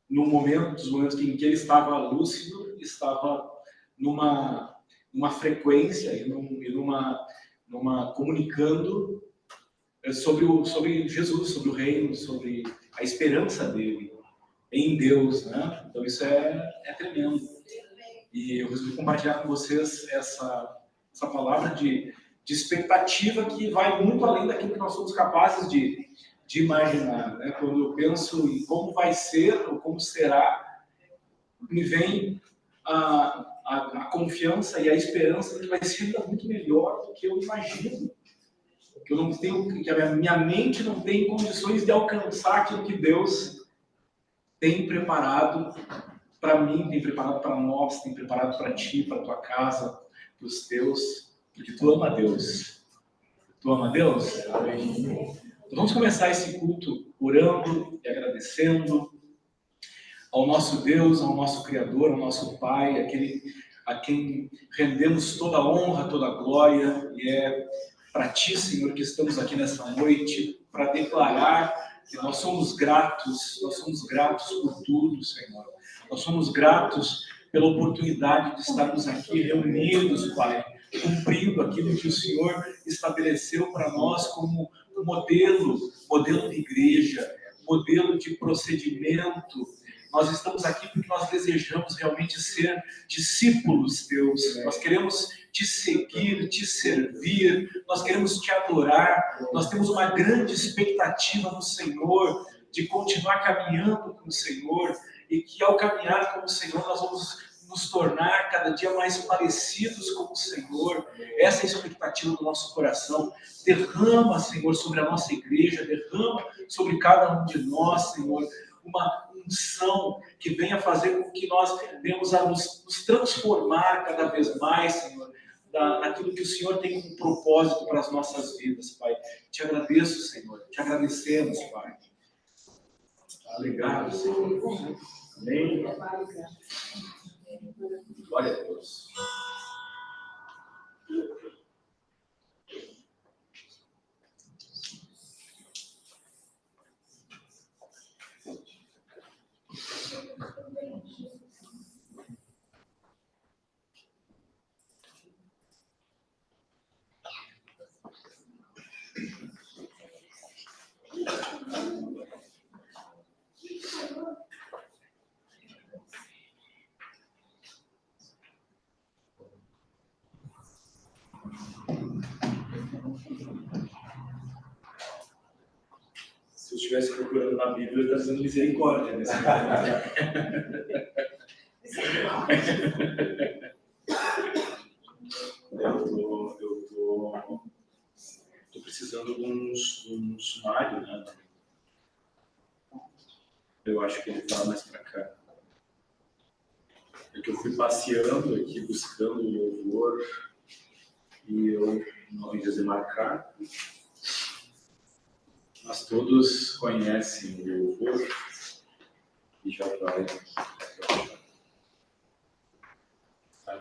no momento, dos momentos em que ele estava lúcido, estava numa frequência e numa comunicando sobre Jesus, sobre o reino, sobre a esperança dele em Deus, né? Então isso é tremendo. E eu resolvi compartilhar com vocês essa palavra de expectativa que vai muito além daquilo que nós somos capazes de imaginar, né? Quando eu penso em como vai ser ou como será, me vem a confiança e a esperança de que vai ser muito melhor do que eu imagino. Que eu não tenho, que a minha mente não tem condições de alcançar aquilo que Deus tem preparado para mim, tem preparado para nós, tem preparado para ti, para tua casa, para os teus, porque tu ama a Deus. Tu ama a Deus? Amém. Então vamos começar esse culto orando e agradecendo ao nosso Deus, ao nosso Criador, ao nosso Pai, aquele a quem rendemos toda a honra, toda a glória, e é para Ti, Senhor, que estamos aqui nessa noite, para declarar que nós somos gratos por tudo, Senhor. Nós somos gratos pela oportunidade de estarmos aqui reunidos, Pai, cumprindo aquilo que o Senhor estabeleceu para nós como modelo de igreja, modelo de procedimento. Nós estamos aqui porque nós desejamos realmente ser discípulos teus. Nós queremos te seguir, te servir, nós queremos te adorar. Nós temos uma grande expectativa no Senhor, de continuar caminhando com o Senhor, e que ao caminhar com o Senhor nós vamos nos tornar cada dia mais parecidos com o Senhor. Essa é a expectativa do nosso coração. Derrama, Senhor, sobre a nossa igreja, derrama sobre cada um de nós, Senhor, uma unção que venha fazer com que nós venhamos a nos transformar cada vez mais, Senhor, naquilo que o Senhor tem como propósito para as nossas vidas, Pai. Te agradeço, Senhor. Te agradecemos, Pai. Obrigado, Senhor. Amém. Glória a Deus. Se eu estivesse procurando na Bíblia, eu estaria dizendo misericórdia nesse momento. Eu tô precisando de um sumário, né? Eu acho que ele está mais para cá. É que eu fui passeando aqui, buscando o louvor, e eu não ia demarcar. Mas todos conhecem o louvor e já vai.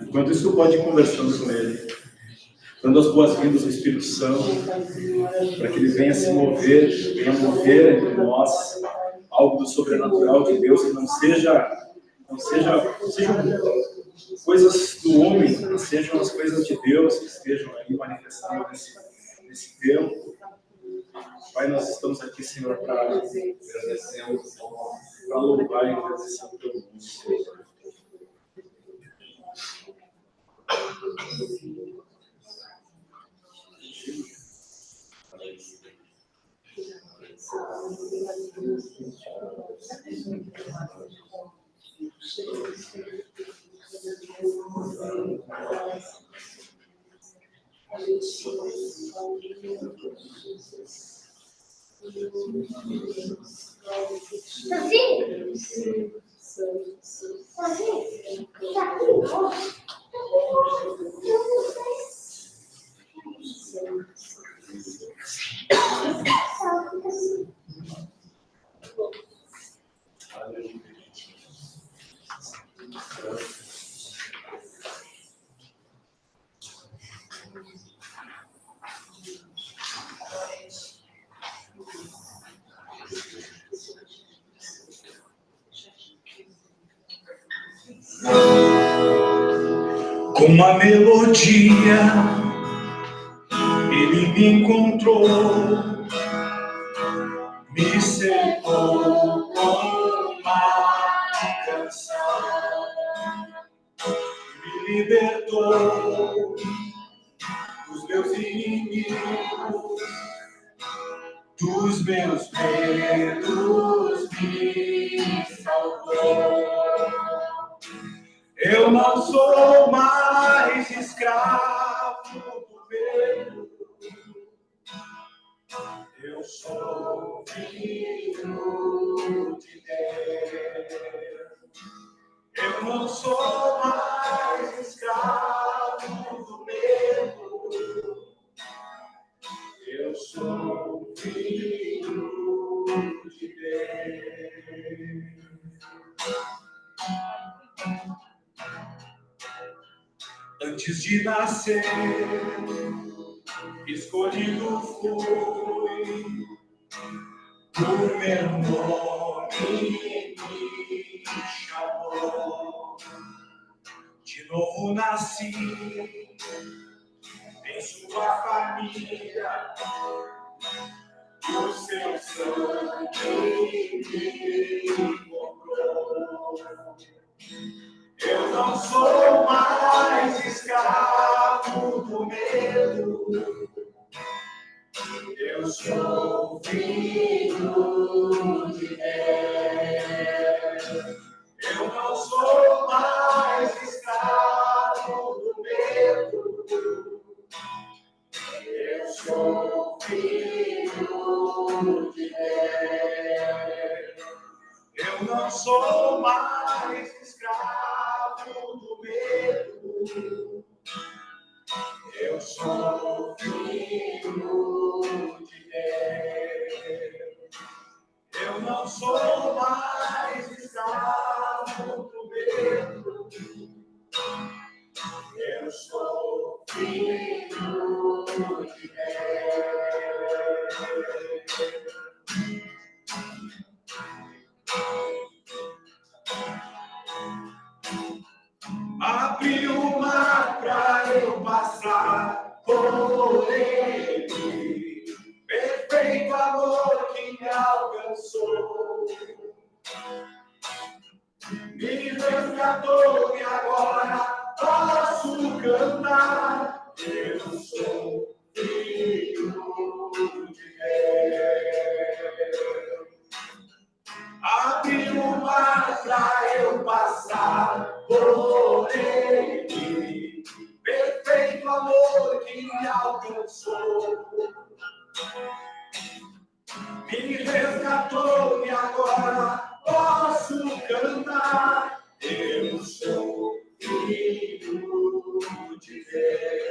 Enquanto isso, tu pode ir conversando com ele, dando as boas-vindas ao Espírito Santo, para que ele venha se mover, venha mover entre nós algo do sobrenatural de Deus, que não sejam coisas do homem, mas sejam as coisas de Deus que estejam aí manifestando nesse tempo. Pai, nós estamos aqui, Senhor, para agradecer, para louvar e agradecer o teu nome, Senhor. Com uma melodia, ele me encontrou, me cercou com uma canção, me libertou dos meus inimigos, dos meus medos, me salvou. Eu não sou mais escravo do medo, eu sou filho de Deus. Eu não sou mais escravo do medo, eu sou filho de Deus. Antes de nascer, escolhido fui, o meu nome me chamou. De novo nasci em sua família, o seu sangue me comprou. Eu não sou mais escravo do medo, eu sou filho de Deus. Eu não sou mais escravo do medo, eu sou filho de Deus. Eu não sou mais escravo do medo, eu sou filho de Deus. Eu não sou mais escravo do medo, eu sou filho de Deus. Abri o mar pra eu passar por ele, perfeito amor que me alcançou, me resgatou e agora posso cantar. Eu sou filho de Deus. Abri o mar pra eu passar por ele, perfeito amor que me alcançou, me resgatou e agora posso cantar. Eu sou filho de Deus.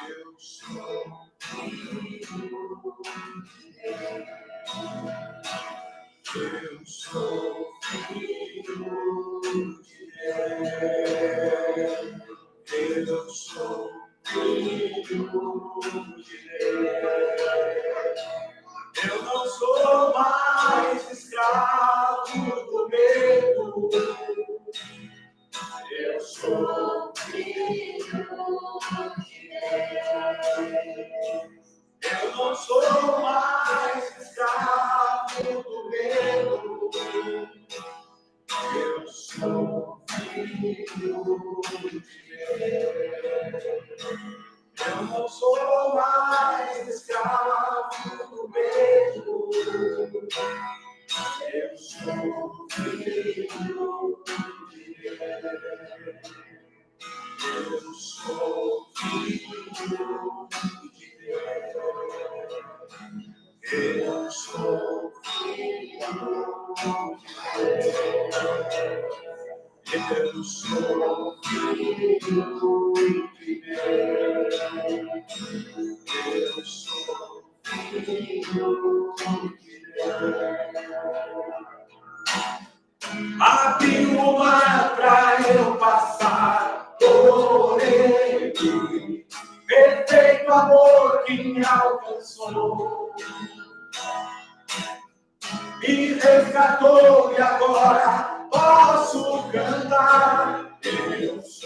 Eu sou filho de Deus. Eu sou filho de Deus. Eu sou filho de Deus. Eu não sou mais escravo do medo, eu sou filho de Deus. Eu não sou mais escravo do medo, eu sou filho de Deus. Eu não sou mais escravo do medo, eu sou filho de Deus. Eu sou filho de Deus. Eu sou filho de Deus. Eu sou filho de Deus. Eu sou filho de Deus. Abri o mar pra eu passar por ele, perfeito amor que me alcançou, me resgatou e agora posso cantar. Eu sou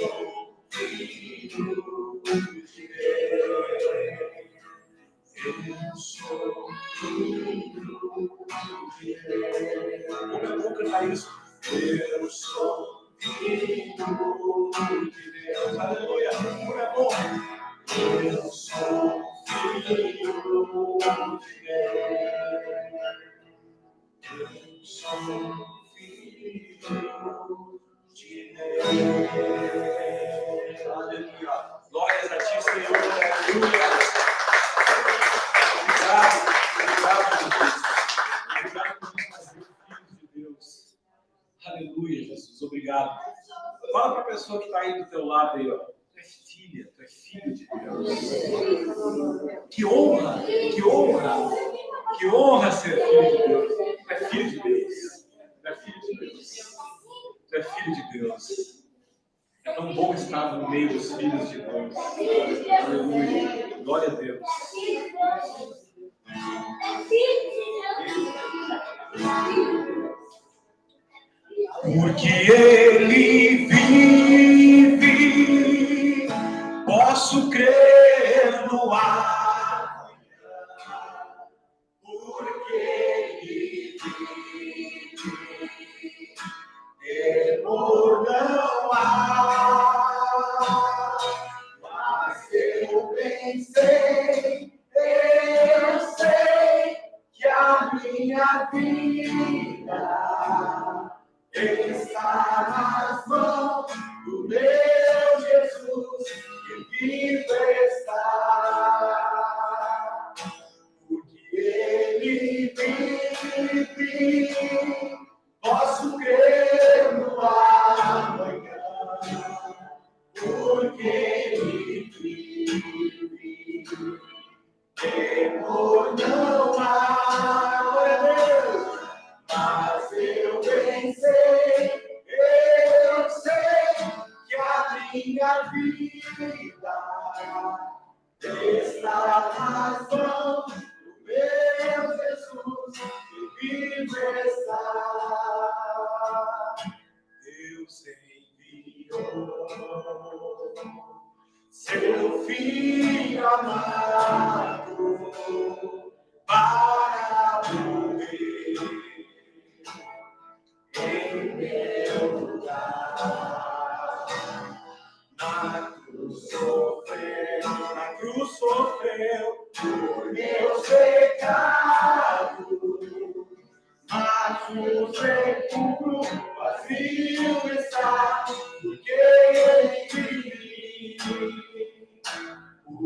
Como é bom cantar isso. Eu sou filho de Deus. Aleluia. Como é bom. Eu sou filho de Deus. Eu sou filho de Deus. Aleluia. Glórias a ti, Senhor. Aleluia. Obrigado, Jesus. Obrigado por nos fazer filhos de Deus. Aleluia, Jesus. Obrigado. Fala para a pessoa que está aí do teu lado aí, ó. Tu é filha, tu é filho de Deus. Que honra, que honra, que honra ser filho de Deus. Tu é filho de Deus. Tu é filho de Deus. Tu é filho de Deus. É tão bom estar no meio dos filhos de Deus. Aleluia. Glória a Deus. Porque Ele vive, posso crer no ar. Porque Ele vive, temor não há. Mas eu pensei, eu sei que a minha vida está nas mãos do meu Jesus, que vivo está. Porque Ele vive, posso crer no amanhã. Porque Ele vive, temor não há. Glória a Deus. Mas eu pensei, eu sei que a minha vida está nas mãos do meu Jesus, que vivo está. Deus enviou seu Filho amado para morrer em meu lugar. Na cruz sofreu por meus pecados, mas o sepulcro vazio está, porque Ele vive.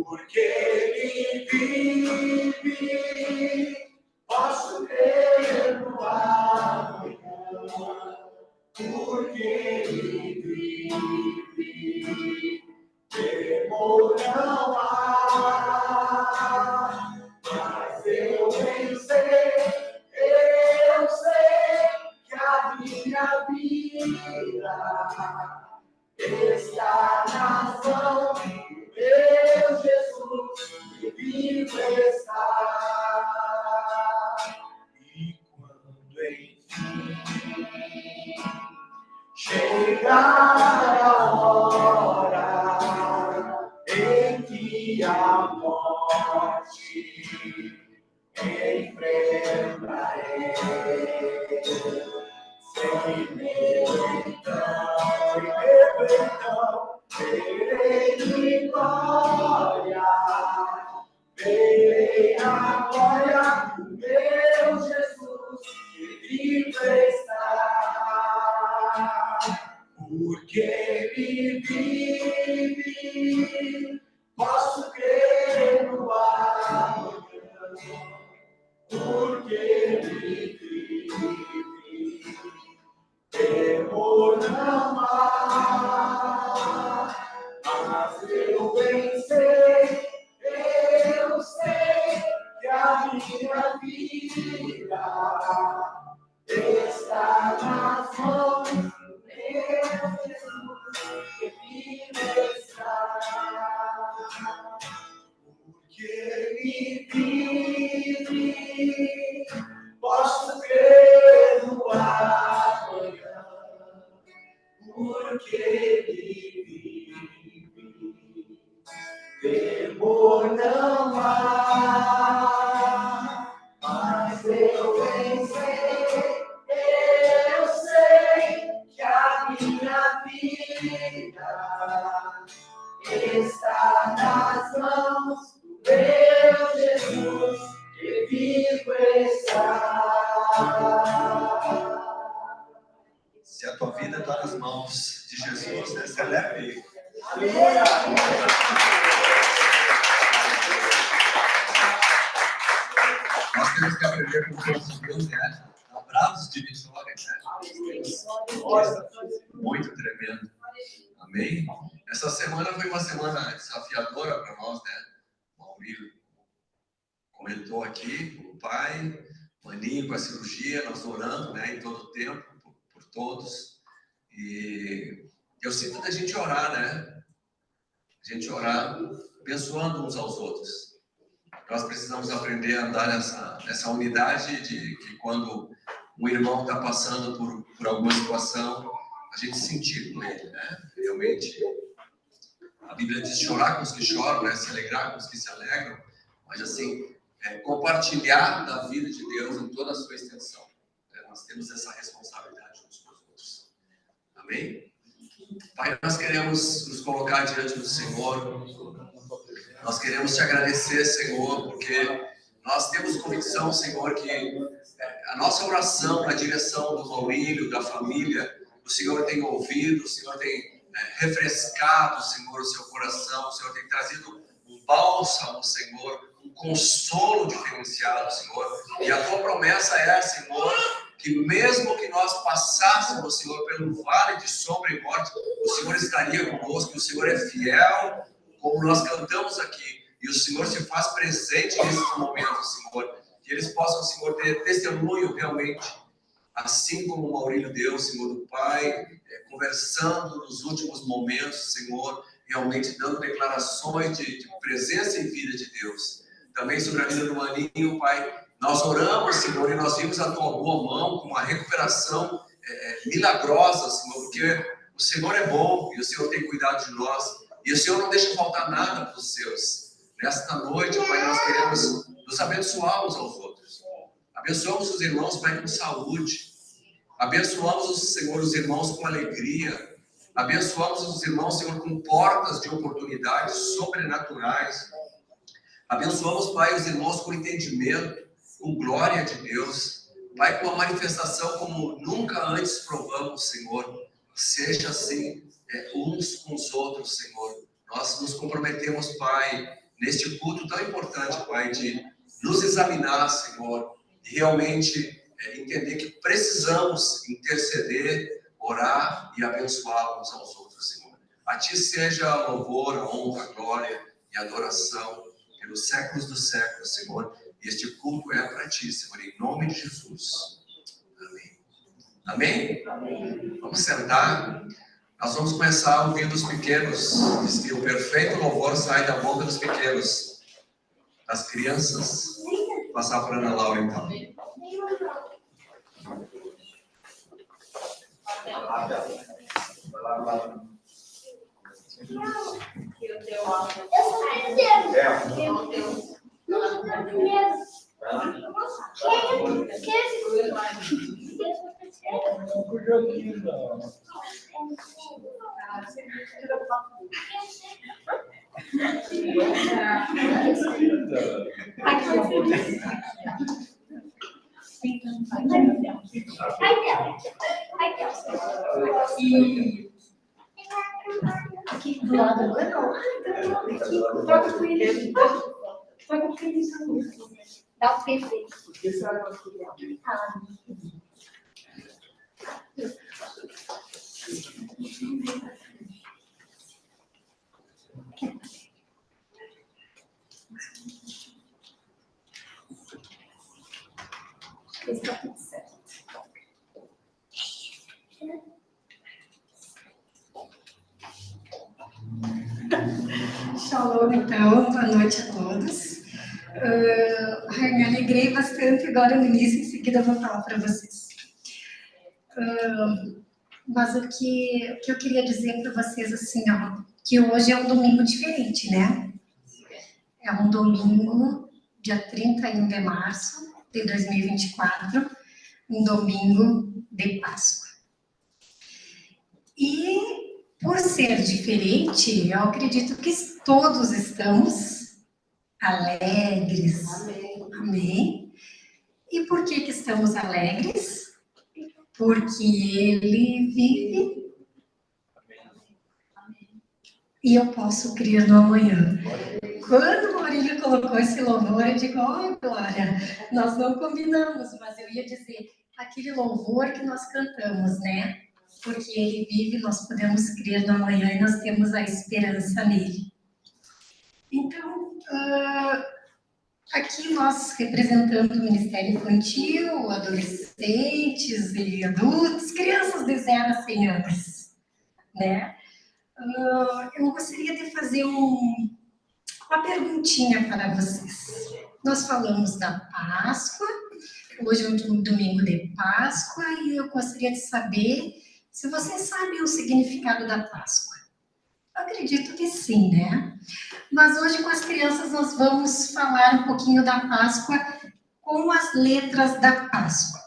Porque Ele vive, posso crer no amanhã. Porque Ele vive, temor não há. Mas eu pensei, eu sei que a minha vida está nas mãos do meu Jesus, que vivo está. E quando enfim chegar a hora em que a morte enfrentarei, sem medo então, verei vitória, verei a glória do meu Jesus, que vivo está. Porque eu sei que a minha vida está nas mãos do meu Jesus, que vivo está. Se a tua vida está nas mãos de Jesus, né? Celebre. Aleluia! Nós temos que aprender com o nosso Deus, né? Bravos de vitória, né? Muito tremendo. Amém? Essa semana foi uma semana desafiadora para nós, né? O Maurílio comentou aqui, o pai, Maninho com a cirurgia, nós orando, né? Em todo o tempo, por todos. E eu sinto da gente orar, né? A gente orar abençoando uns aos outros. Nós precisamos aprender a andar nessa unidade de que quando um irmão está passando por alguma situação, a gente sentir com ele, né? Realmente, a Bíblia diz chorar com os que choram, né? Se alegrar com os que se alegram, mas assim, compartilhar da vida de Deus em toda a sua extensão. Nós temos essa responsabilidade uns com os outros. Amém? Pai, nós queremos nos colocar diante do Senhor. Nós queremos te agradecer, Senhor, porque nós temos convicção, Senhor, que a nossa oração na direção do Maurílio, da família, o Senhor tem ouvido, o Senhor tem refrescado, Senhor, o seu coração, o Senhor tem trazido um bálsamo, Senhor, um consolo diferenciado, Senhor. E a tua promessa é, Senhor, que mesmo que nós passássemos, Senhor, pelo vale de sombra e morte, o Senhor estaria conosco, o Senhor é fiel, como nós cantamos aqui, e o Senhor se faz presente nesses momentos, Senhor, que eles possam, Senhor, ter testemunho realmente, assim como o Maurílio deu, Senhor, do Pai, conversando nos últimos momentos, Senhor, realmente dando declarações de presença e vida de Deus. Também sobre a vida do Maninho, Pai, nós oramos, Senhor, e nós vimos a tua boa mão com uma recuperação milagrosa, Senhor, porque o Senhor é bom e o Senhor tem cuidado de nós. E o Senhor não deixa faltar nada para os seus. Nesta noite, Pai, nós queremos nos abençoar uns aos outros. Abençoamos os irmãos, Pai, com saúde. Abençoamos, Senhor, os irmãos com alegria. Abençoamos os irmãos, Senhor, com portas de oportunidades sobrenaturais. Abençoamos, Pai, os irmãos com entendimento, com glória de Deus. Pai, com a manifestação como nunca antes provamos, Senhor. Seja assim, uns com os outros, Senhor. Nós nos comprometemos, Pai, neste culto tão importante, Pai, de nos examinar, Senhor, e realmente entender que precisamos interceder, orar e abençoar uns aos outros, Senhor. A Ti seja a louvor, a honra, a glória e a adoração pelos séculos dos séculos, Senhor. E este culto é para Ti, Senhor, em nome de Jesus. Amém? Amém? Vamos sentar. Nós vamos começar ouvindo os pequenos. Diz que o perfeito louvor sai da boca dos pequenos, das crianças. Vou passar para a Ana Laura, então. Aqui do lado, troca com ele. Troca com ele. Dá o perfeito. Está tudo certo. Shalom, então, boa noite a todos. Me alegrei bastante agora no início, em seguida eu vou falar para vocês. Mas o que eu queria dizer para vocês, assim, ó, que hoje é um domingo diferente, né? É um domingo, dia 31 de março de 2024, um domingo de Páscoa. E, por ser diferente, eu acredito que todos estamos alegres. Amém. E por que estamos alegres? Porque Ele vive. E eu posso crer no amanhã. Quando o Maurílio colocou esse louvor, eu digo, oh, Glória, nós não combinamos, mas eu ia dizer, aquele louvor que nós cantamos, né? Porque Ele vive, nós podemos crer no amanhã e nós temos a esperança nele. Então, aqui nós representando o Ministério Infantil, adolescentes e adultos, crianças de 0 a 100 anos, né? Eu gostaria de fazer uma perguntinha para vocês. Nós falamos da Páscoa, hoje é um domingo de Páscoa, e eu gostaria de saber se vocês sabem o significado da Páscoa. Eu acredito que sim, né? Mas hoje com as crianças nós vamos falar um pouquinho da Páscoa com as letras da Páscoa.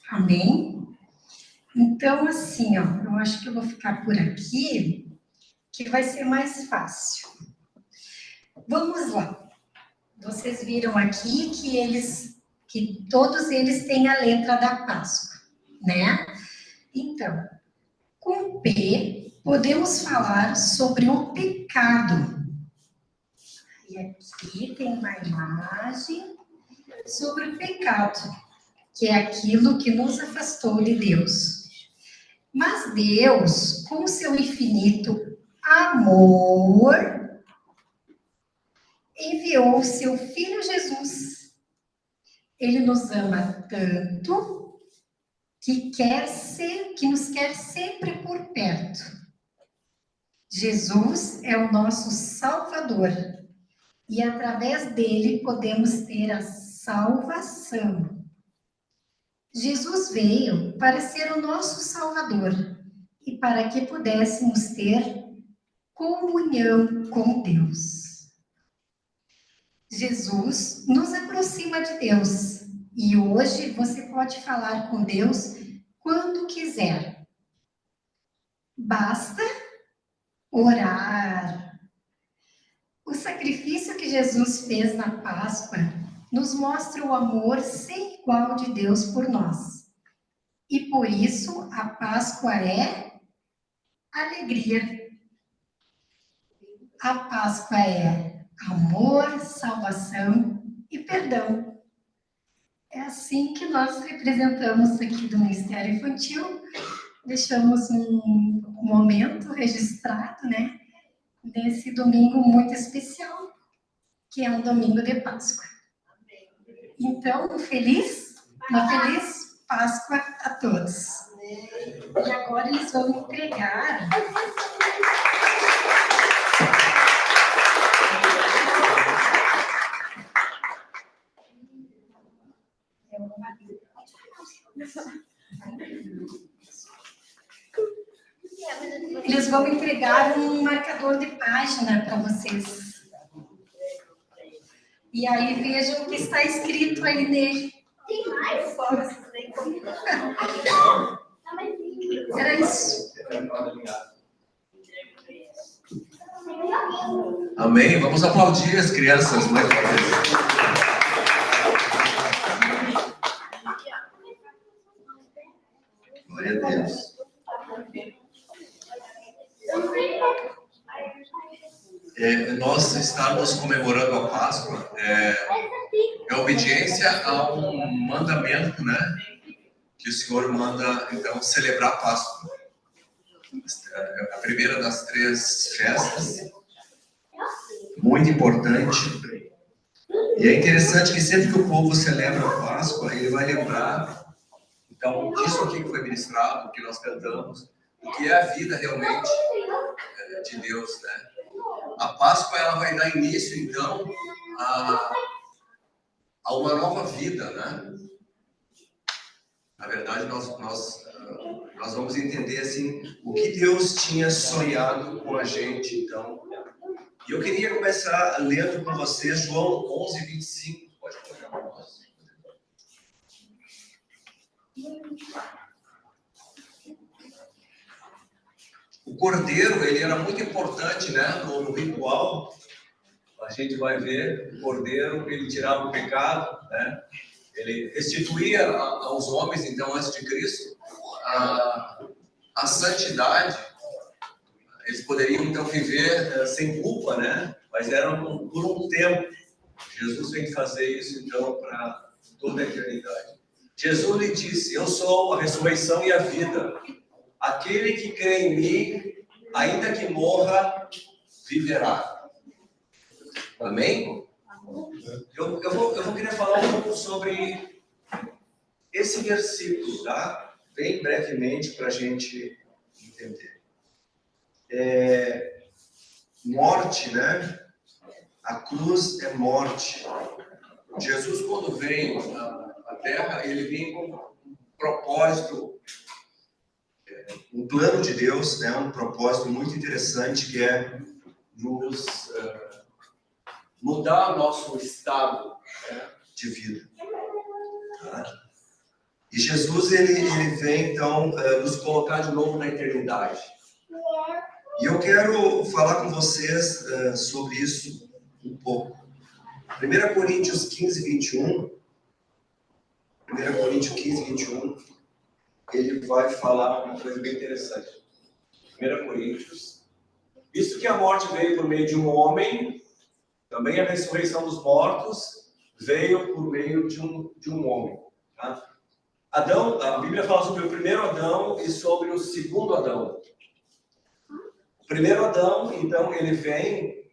Amém? Então, assim, ó, eu acho que eu vou ficar por aqui, que vai ser mais fácil. Vamos lá. Vocês viram aqui que todos eles têm a letra da Páscoa, né? Então, com P, podemos falar sobre o pecado. E aqui tem uma imagem sobre o pecado, que é aquilo que nos afastou de Deus. Mas Deus, com seu infinito amor, enviou seu Filho Jesus. Ele nos ama tanto que nos quer sempre por perto. Jesus é o nosso Salvador e através dele podemos ter a salvação. Jesus veio para ser o nosso Salvador e para que pudéssemos ter comunhão com Deus. Jesus nos aproxima de Deus e hoje você pode falar com Deus quando quiser. Basta orar. O sacrifício que Jesus fez na Páscoa nos mostra o amor sem igual de Deus por nós. E por isso a Páscoa é alegria. A Páscoa é amor, salvação e perdão. É assim que nós representamos aqui do Ministério Infantil. Deixamos um momento registrado, né? Nesse domingo muito especial, que é um domingo de Páscoa. Então, uma feliz Páscoa a todos. E agora eles vão entregar. Eles vão entregar um marcador de página para vocês. E aí vejam o que está escrito aí nele. Tem mais? Era isso. Amém? Vamos aplaudir as crianças mais uma vez. Glória a Deus. Nós estarmos comemorando a Páscoa é obediência a um mandamento, né? Que o Senhor manda, então, celebrar a Páscoa. A primeira das 3 festas, muito importante. E é interessante que sempre que o povo celebra a Páscoa, ele vai lembrar, então, disso aqui que foi ministrado, que nós cantamos, o que é a vida realmente de Deus, né? A Páscoa, ela vai dar início, então, a uma nova vida, né? Na verdade, nós vamos entender, assim, o que Deus tinha sonhado com a gente, então. E eu queria começar lendo com vocês João 11:25. Pode colocar para nós. O cordeiro, ele era muito importante, né, no ritual. A gente vai ver o cordeiro, ele tirava o pecado, né? Ele restituía aos homens, então, antes de Cristo, a santidade. Eles poderiam, então, viver sem culpa, né? Mas era por um tempo. Jesus vem fazer isso, então, para toda a eternidade. Jesus lhe disse: eu sou a ressurreição e a vida. Aquele que crê em mim, ainda que morra, viverá. Amém? Eu vou querer falar um pouco sobre esse versículo, tá? Bem brevemente, para a gente entender. Morte, né? A cruz é morte. Jesus, quando veio à Terra, ele vem com um propósito, um plano de Deus, né? Um propósito muito interessante, que é nos mudar o nosso estado, né, de vida. Tá? E Jesus, ele vem, então, nos colocar de novo na eternidade. E eu quero falar com vocês sobre isso um pouco. 1 Coríntios 15, 21. 1 Coríntios 15, 21. Ele vai falar uma coisa bem interessante. 1 Coríntios. Visto que a morte veio por meio de um homem, também a ressurreição dos mortos veio por meio de um homem. Tá? Adão, a Bíblia fala sobre o primeiro Adão e sobre o segundo Adão. O primeiro Adão, então, ele vem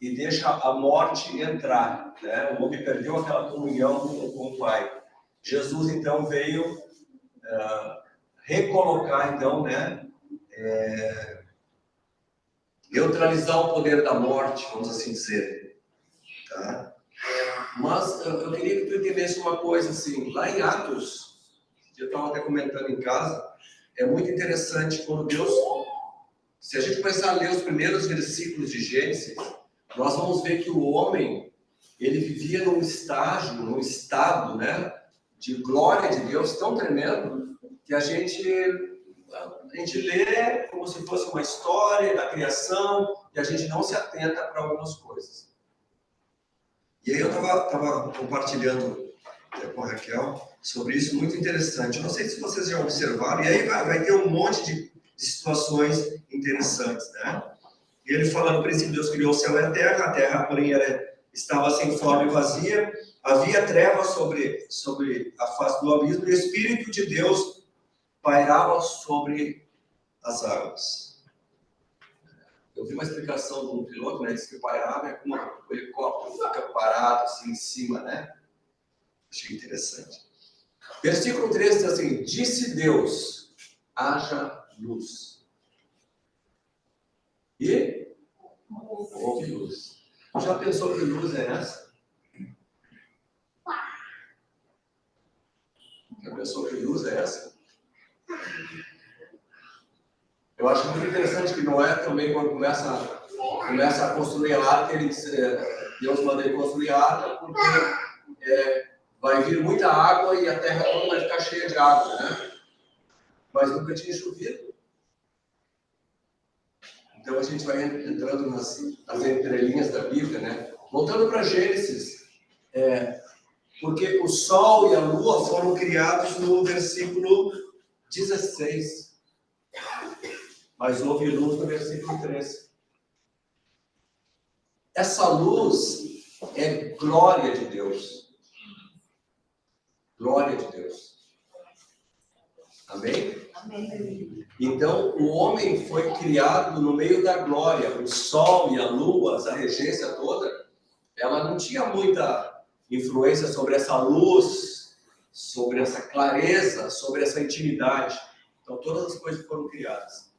e deixa a morte entrar. Né? O homem perdeu aquela comunhão com o Pai. Jesus, então, veio recolocar, então, né? Neutralizar o poder da morte, vamos assim dizer. Tá? Mas eu queria que tu entendesse uma coisa assim. Lá em Atos, eu estava até comentando em casa, é muito interessante quando Deus... Se a gente começar a ler os primeiros versículos de Gênesis, nós vamos ver que o homem, ele vivia num estado, né, de glória de Deus tão tremendo, que a gente lê como se fosse uma história da criação, e a gente não se atenta para algumas coisas. E aí eu estava compartilhando com a Raquel sobre isso, muito interessante. Eu não sei se vocês já observaram, e aí vai ter um monte de situações interessantes, né? E ele fala: no princípio Deus criou o céu e a terra, porém, estava sem forma e vazia, havia trevas sobre a face do abismo, e o Espírito de Deus pairava sobre as águas. Eu vi uma explicação de um piloto, né? Disse que pairava é como o helicóptero fica parado assim em cima, né? Achei interessante. Versículo 13 diz assim: disse Deus, haja luz. E houve luz. Já pensou que luz é essa? Já pensou que luz é essa? Eu acho muito interessante que Noé também, quando começa a construir a arca, ele diz, Deus manda ele construir a arca porque vai vir muita água e a terra toda vai ficar cheia de água, né? Mas nunca tinha chovido. Então a gente vai entrando nas entrelinhas da Bíblia, né? Voltando para Gênesis, porque o sol e a lua foram criados no versículo 16, mas houve luz no versículo 13. Essa luz é glória de Deus. Glória de Deus. Amém? Amém. Então, o homem foi criado no meio da glória. O sol e a lua, essa regência toda, ela não tinha muita influência sobre essa luz, sobre essa clareza, sobre essa intimidade. Então, todas as coisas foram criadas.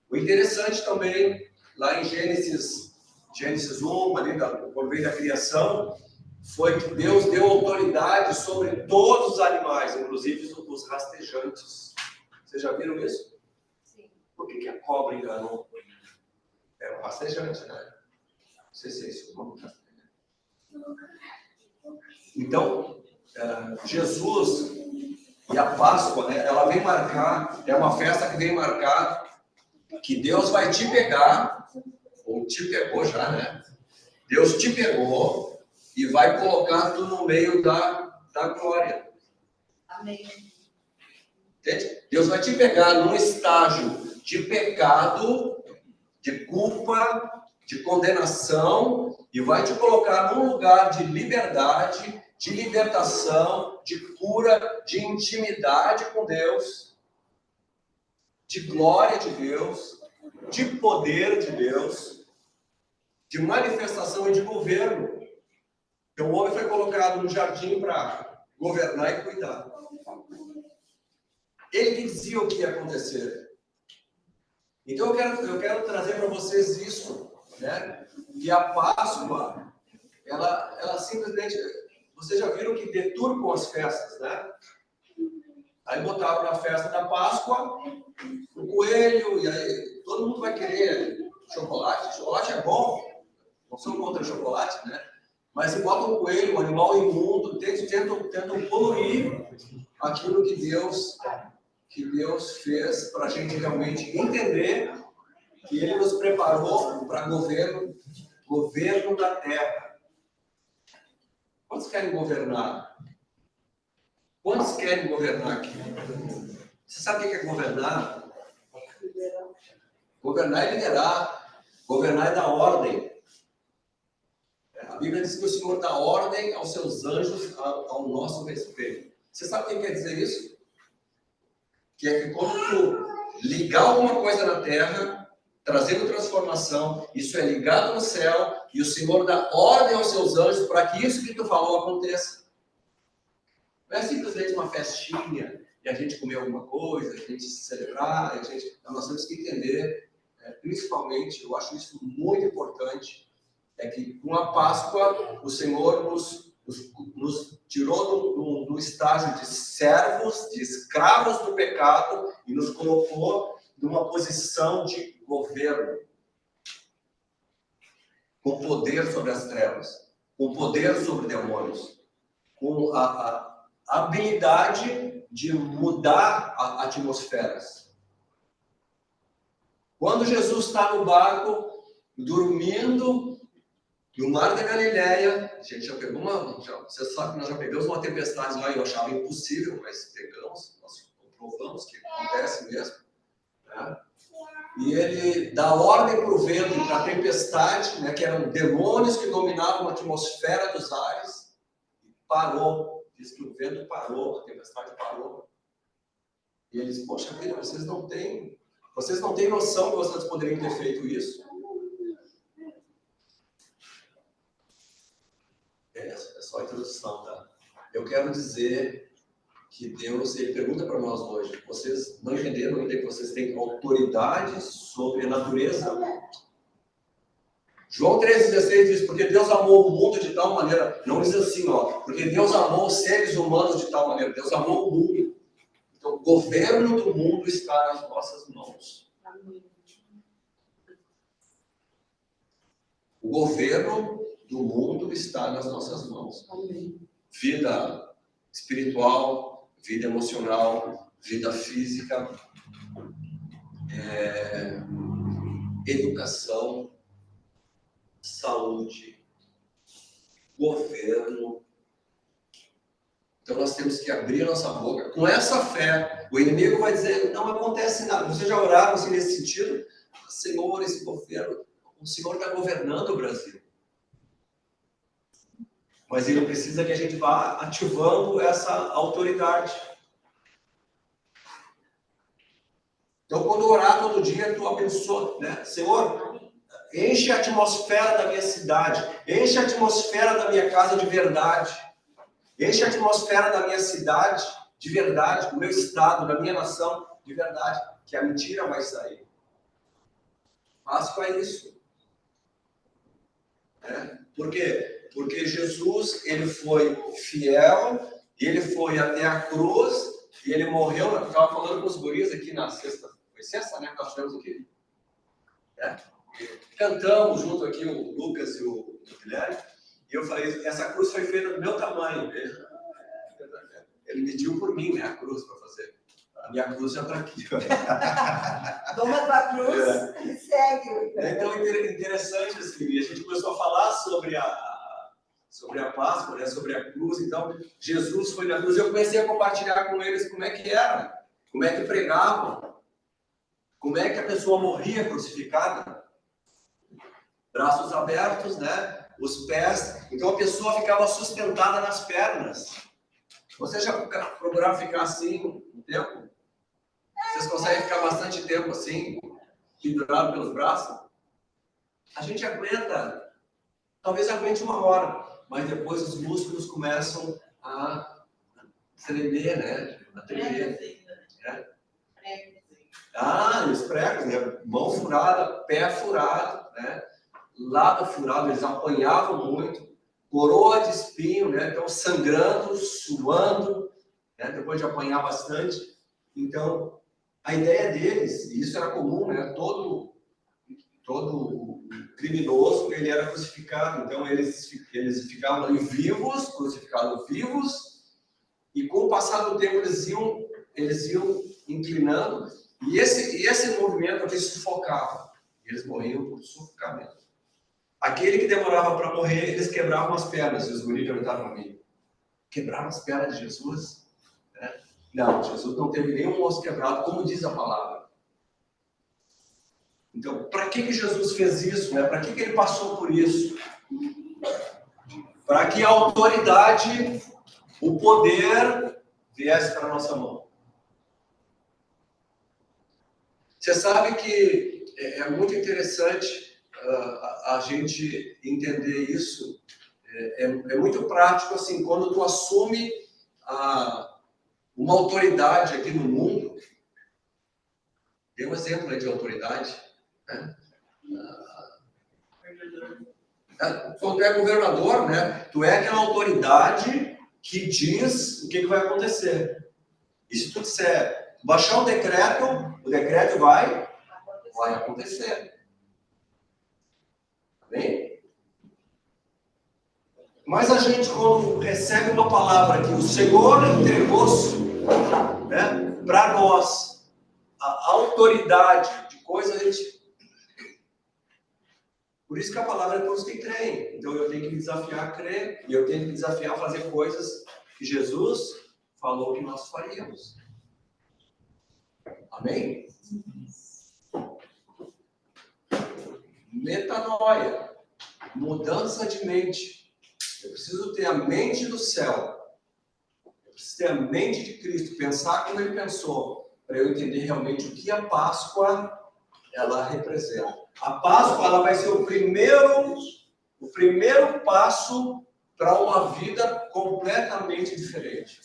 O interessante também, lá em Gênesis 1, ali por meio da criação, foi que Deus deu autoridade sobre todos os animais, inclusive os rastejantes. Vocês já viram isso? Sim. Por que a cobra enganou? É um rastejante, né? Não sei se é isso. Então, Jesus, E a Páscoa, né, ela vem marcar, é uma festa que vem marcar que Deus vai te pegar, ou te pegou já, né? Deus te pegou e vai colocar tu no meio da glória. Amém. Entende? Deus vai te pegar num estágio de pecado, de culpa, de condenação, e vai te colocar num lugar de liberdade, de libertação, de cura, de intimidade com Deus, de glória de Deus, de poder de Deus, de manifestação e de governo. Então o homem foi colocado no jardim para governar e cuidar. Ele que dizia o que ia acontecer. Então eu quero trazer para vocês isso, né? Que a Páscoa, ela simplesmente, vocês já viram que deturpam as festas, né? Aí botaram na festa da Páscoa o coelho, e aí todo mundo vai querer chocolate. Chocolate é bom, não sou contra chocolate, né? Mas se bota um coelho, um animal imundo, tentam poluir aquilo que Deus fez para a gente realmente entender que Ele nos preparou para governo da terra. Quantos querem governar? Quantos querem governar aqui? Você sabe o que é governar? Governar é liderar. Governar é dar ordem. A Bíblia diz que o Senhor dá ordem aos seus anjos ao nosso respeito. Você sabe o que quer dizer isso? Que é que quando tu ligar alguma coisa na terra, trazendo transformação, isso é ligado no céu, e o Senhor dá ordem aos seus anjos para que isso que tu falou aconteça. Não é simplesmente uma festinha, e a gente comer alguma coisa, a gente se celebrar, nós temos que entender, principalmente, eu acho isso muito importante, é que com a Páscoa, o Senhor nos tirou do estágio de servos, de escravos do pecado, e nos colocou numa posição de governo, com poder sobre as trevas, com poder sobre demônios, com a habilidade de mudar atmosferas. Quando Jesus está no barco, dormindo, no Mar da Galileia, a gente já pegou você sabe que nós já pegamos uma tempestade lá, e eu achava impossível, mas pegamos, nós comprovamos que acontece mesmo, né? E ele dá ordem para o vento e para a tempestade, né, que eram demônios que dominavam a atmosfera dos ares, e parou. Diz que o vento parou, a tempestade parou. E ele diz, poxa vida, vocês não têm noção que vocês poderiam ter feito isso. É só a introdução, tá? Eu quero dizer que Deus, Ele pergunta para nós hoje, vocês não entenderam ainda que vocês têm autoridade sobre a natureza? João 3,16 diz, porque Deus amou o mundo de tal maneira, não diz assim, porque Deus amou os seres humanos de tal maneira, Deus amou o mundo. Então, o governo do mundo está nas nossas mãos. O governo do mundo está nas nossas mãos. Vida espiritual, vida emocional, vida física, educação, saúde, governo. Então nós temos que abrir a nossa boca. Com essa fé, o inimigo vai dizer, não acontece nada. Vocês já oraram assim nesse sentido? Senhor, esse governo, o Senhor está governando o Brasil. Mas ele precisa que a gente vá ativando essa autoridade. Então, quando orar todo dia, tu abençoa, né? Senhor, enche a atmosfera da minha cidade, enche a atmosfera da minha casa de verdade, enche a atmosfera da minha cidade de verdade, do meu estado, da minha nação de verdade, que a mentira vai sair. Páscoa é isso. Por quê? Porque Jesus, ele foi fiel, ele foi até a cruz, e ele morreu. Eu estava falando com os guris aqui na sexta, foi sexta, né, que nós estivemos aqui. Cantamos junto aqui, o Lucas e o Guilherme, e eu falei, essa cruz foi feita do meu tamanho. Ele mediu por mim, né, a cruz para fazer. A minha cruz já está aqui. Toma tua cruz e segue. Então, interessante assim, a gente começou a falar sobre a Páscoa, né, sobre a cruz. Então, Jesus foi na cruz. Eu comecei a compartilhar com eles como é que era, como é que pregavam, como é que a pessoa morria crucificada. Braços abertos, né, os pés. Então, a pessoa ficava sustentada nas pernas. Você já procuraram ficar assim um tempo? Vocês conseguem ficar bastante tempo assim, pendurado pelos braços? A gente aguenta, talvez aguente 1 hora, mas depois os músculos começam a tremer, né? A tremer. E os pregos, né? Mão furada, pé furado, né? Lado furado, eles apanhavam muito, coroa de espinho, né? Então sangrando, suando, né? Depois de apanhar bastante. Então, a ideia deles, e isso era comum, né? Todo criminoso, ele era crucificado. Então, eles ficavam ali vivos, crucificados vivos, e com o passar do tempo eles iam inclinando, e esse movimento aqui sufocava. Eles morriam por sufocamento. Aquele que demorava para morrer, eles quebravam as pernas. E os guris perguntaram para mim: quebraram as pernas de Jesus? Não, Jesus não teve nenhum osso quebrado, como diz a palavra. Então, para que Jesus fez isso? Né? Para que ele passou por isso? Para que a autoridade, o poder, viesse para a nossa mão. Você sabe que é muito interessante a gente entender isso. É muito prático, assim, quando tu assume uma autoridade aqui no mundo. Tem um exemplo aí de autoridade, né? Quando tu é governador, né? Tu é aquela autoridade que diz o que vai acontecer. E se tu disser, baixar um decreto, o decreto vai acontecer. Bem? Mas a gente, quando recebe uma palavra que o Senhor entregou, né, para nós, a autoridade de coisa, a gente... Por isso que a palavra todos tem creem. Então eu tenho que me desafiar a crer, e eu tenho que me desafiar a fazer coisas que Jesus falou que nós faríamos. Amém? Metanoia, mudança de mente. Eu preciso ter a mente do céu. Eu preciso ter a mente de Cristo, pensar como ele pensou, para eu entender realmente o que a Páscoa ela representa. A Páscoa ela vai ser o primeiro passo para uma vida completamente diferente.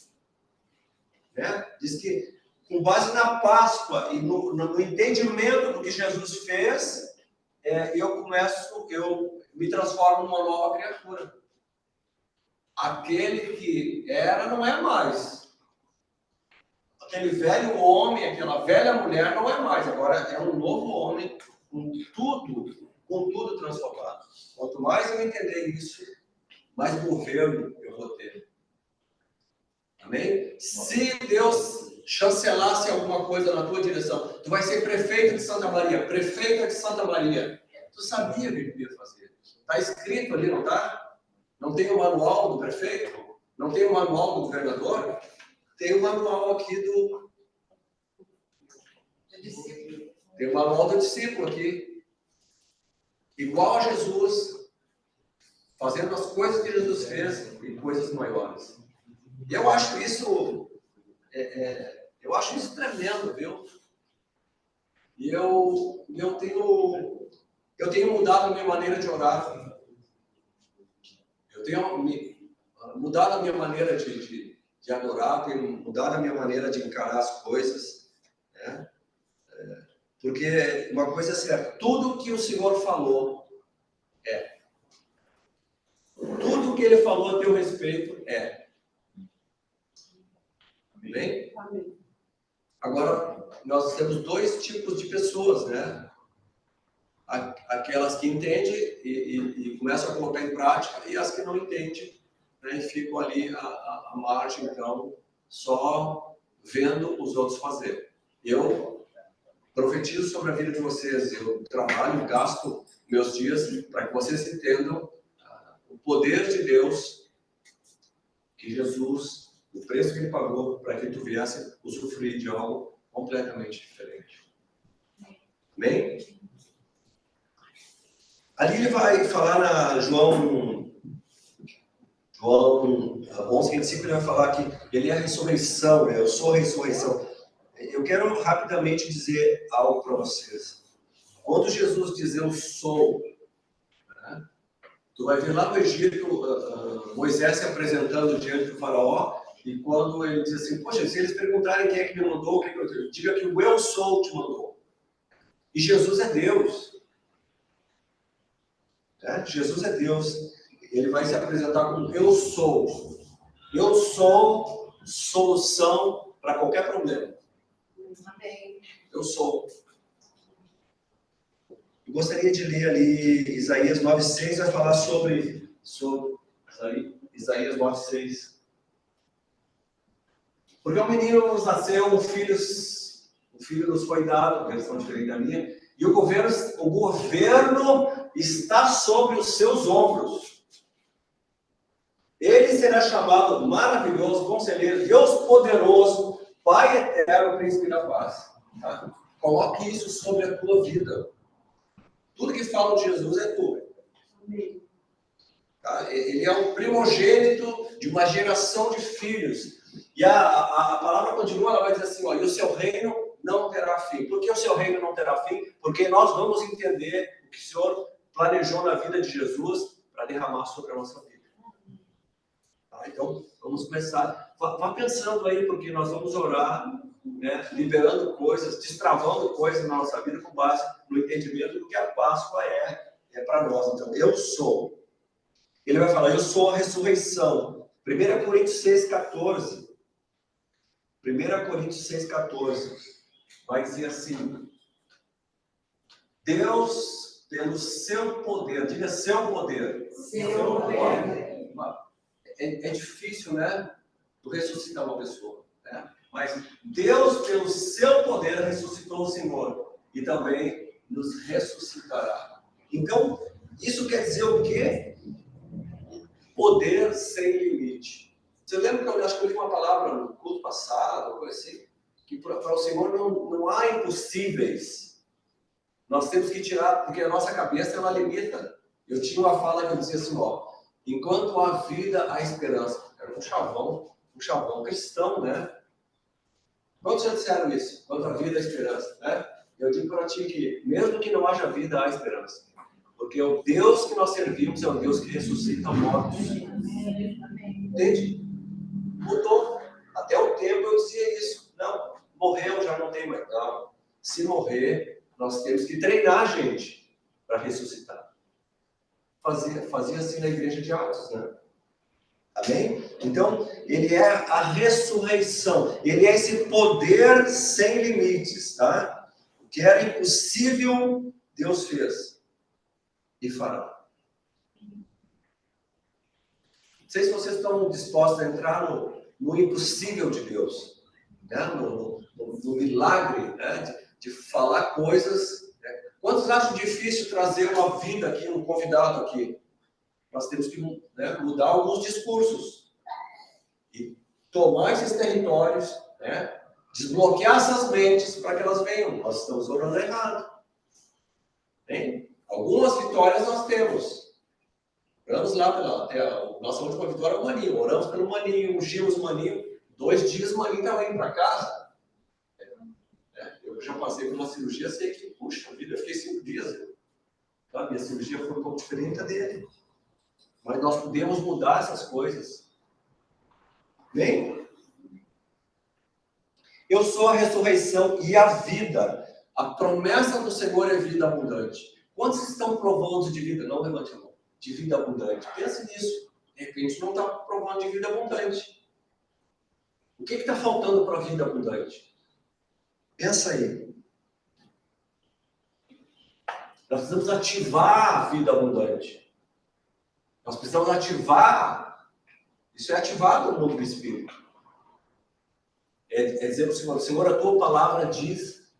Né? Diz que com base na Páscoa e no entendimento do que Jesus fez, eu me transformo numa nova criatura. Aquele que era não é mais. Aquele velho homem, aquela velha mulher não é mais. Agora é um novo homem com tudo transformado. Quanto mais eu entender isso, mais governo eu vou ter. Amém? Se Deus chancelasse alguma coisa na tua direção, tu vai ser prefeito de Santa Maria, prefeita de Santa Maria. Tu sabia o que ele ia fazer. Está escrito ali, não está? Não tem o manual do prefeito? Não tem o manual do governador? Tem o manual aqui do discípulo. Tem o manual do discípulo aqui. Igual a Jesus, fazendo as coisas que Jesus fez e coisas maiores. E eu acho isso tremendo, viu? E eu tenho mudado a minha maneira de orar. Eu tenho mudado a minha maneira de adorar, tenho mudado a minha maneira de encarar as coisas, né? Porque uma coisa é certa, tudo que o Senhor falou é. Tudo que Ele falou a teu respeito é. Amém? Amém. Agora, nós temos dois tipos de pessoas, né? Aquelas que entendem e começam a colocar em prática, e as que não entendem, né? E ficam ali à margem, então, só vendo os outros fazer. Eu profetizo sobre a vida de vocês, eu trabalho, gasto meus dias para que vocês entendam o poder de Deus, que Jesus, o preço que ele pagou para que tu viesse usufruir de algo completamente diferente. Amém? Ali ele vai falar na João 11, 25, ele vai falar que ele é a ressurreição, eu sou a ressurreição. Eu quero rapidamente dizer algo para vocês. Quando Jesus diz eu sou, né, tu vai ver lá no Egito Moisés se apresentando diante do faraó, e quando ele diz assim, poxa, se eles perguntarem quem é que me mandou, diga que o eu sou te mandou. E Jesus é Deus. Jesus é Deus. Ele vai se apresentar como eu sou. Eu sou solução para qualquer problema. Amém. Eu sou. Eu gostaria de ler ali Isaías 9:6, vai falar sobre Isaías 9:6. Porque um menino nos nasceu, um filho nos foi dado, versão diferente da minha, e o governo está sobre os seus ombros. Ele será chamado maravilhoso, conselheiro, Deus poderoso, Pai eterno, príncipe da paz. Tá? Coloque isso sobre a tua vida. Tudo que fala de Jesus é tu. Tá? Ele é um primogênito de uma geração de filhos. E a palavra continua, ela vai dizer assim, ó, e o seu reino não terá fim. Por que o seu reino não terá fim? Porque nós vamos entender o que o Senhor planejou na vida de Jesus para derramar sobre a nossa vida. Tá? Então, vamos começar. Vá pensando aí, porque nós vamos orar, né, liberando coisas, destravando coisas na nossa vida com base no entendimento do que a Páscoa é para nós. Então, eu sou. Ele vai falar, eu sou a ressurreição. 1 Coríntios 6,14. 1 Coríntios 6,14. Vai dizer assim, Deus, pelo seu poder, diga seu poder. Seu poder. É difícil, né? Tu ressuscitar uma pessoa, né? Mas Deus, pelo seu poder, ressuscitou o Senhor e também nos ressuscitará. Então, isso quer dizer o quê? Poder sem limite. Você lembra que eu acho que eu li uma palavra no culto passado, coisa assim, que para o Senhor não há impossíveis. Nós temos que tirar, porque a nossa cabeça ela limita. Eu tinha uma fala que eu dizia assim, ó, enquanto há vida, há esperança. Era um chavão cristão, né? Quantos já disseram isso? Enquanto há vida, há esperança, né? Eu digo para ti que, mesmo que não haja vida, há esperança. Porque o Deus que nós servimos é o Deus que ressuscita mortos. Entende? Mudou. Até o tempo eu dizia isso. Não, morreu, já não tem mais. Não. Se morrer, nós temos que treinar a gente para ressuscitar. Fazia assim na igreja de Atos, né? Amém? Então, ele é a ressurreição. Ele é esse poder sem limites, tá? O que era impossível, Deus fez. E fará. Não sei se vocês estão dispostos a entrar no impossível de Deus, né? no milagre, né? de falar coisas. Né? Quantos acham difícil trazer uma vida aqui, um convidado aqui? Nós temos que, né, mudar alguns discursos e tomar esses territórios, né? Desbloquear essas mentes para que elas venham. Nós estamos orando errado. Tem? Algumas vitórias nós temos. Oramos lá até a nossa última vitória, o Maninho. Oramos pelo Maninho, ungimos o Maninho. 2 dias o Maninho estava indo para casa. Eu já passei por uma cirurgia, sei que, puxa vida, eu fiquei 5 dias. Tá? Minha cirurgia foi um pouco diferente da dele. Mas nós podemos mudar essas coisas. Bem? Eu sou a ressurreição e a vida. A promessa do Senhor é vida abundante. Quantos estão provando de vida? Não levante a mão. De vida abundante. Pense nisso. De repente não está provando de vida abundante. O que está faltando para a vida abundante? Pensa aí. Nós precisamos ativar a vida abundante. Nós precisamos ativar. Isso é ativado no mundo do Espírito. É dizer para o Senhor, Senhor, a tua palavra diz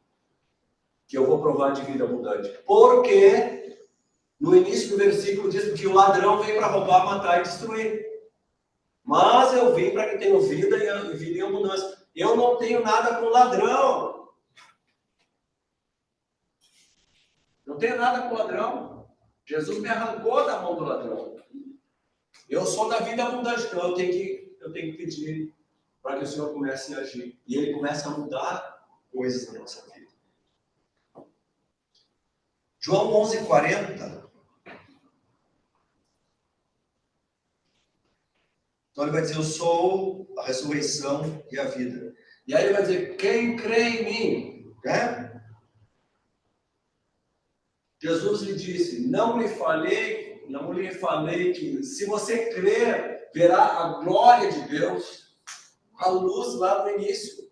que eu vou provar de vida abundante. Porque no início do versículo diz que o ladrão veio para roubar, matar e destruir. Mas eu vim para que tenham vida e vida em abundância. Eu não tenho nada com ladrão. Não tenho nada com ladrão. Jesus me arrancou da mão do ladrão. Eu sou da vida abundante, então eu tenho que pedir para que o Senhor comece a agir. E Ele começa a mudar coisas na nossa vida. João 11:40. Então ele vai dizer, eu sou a ressurreição e a vida. E aí ele vai dizer, quem crê em mim, né? Jesus lhe disse, não lhe falei que se você crer, verá a glória de Deus, a luz lá no início.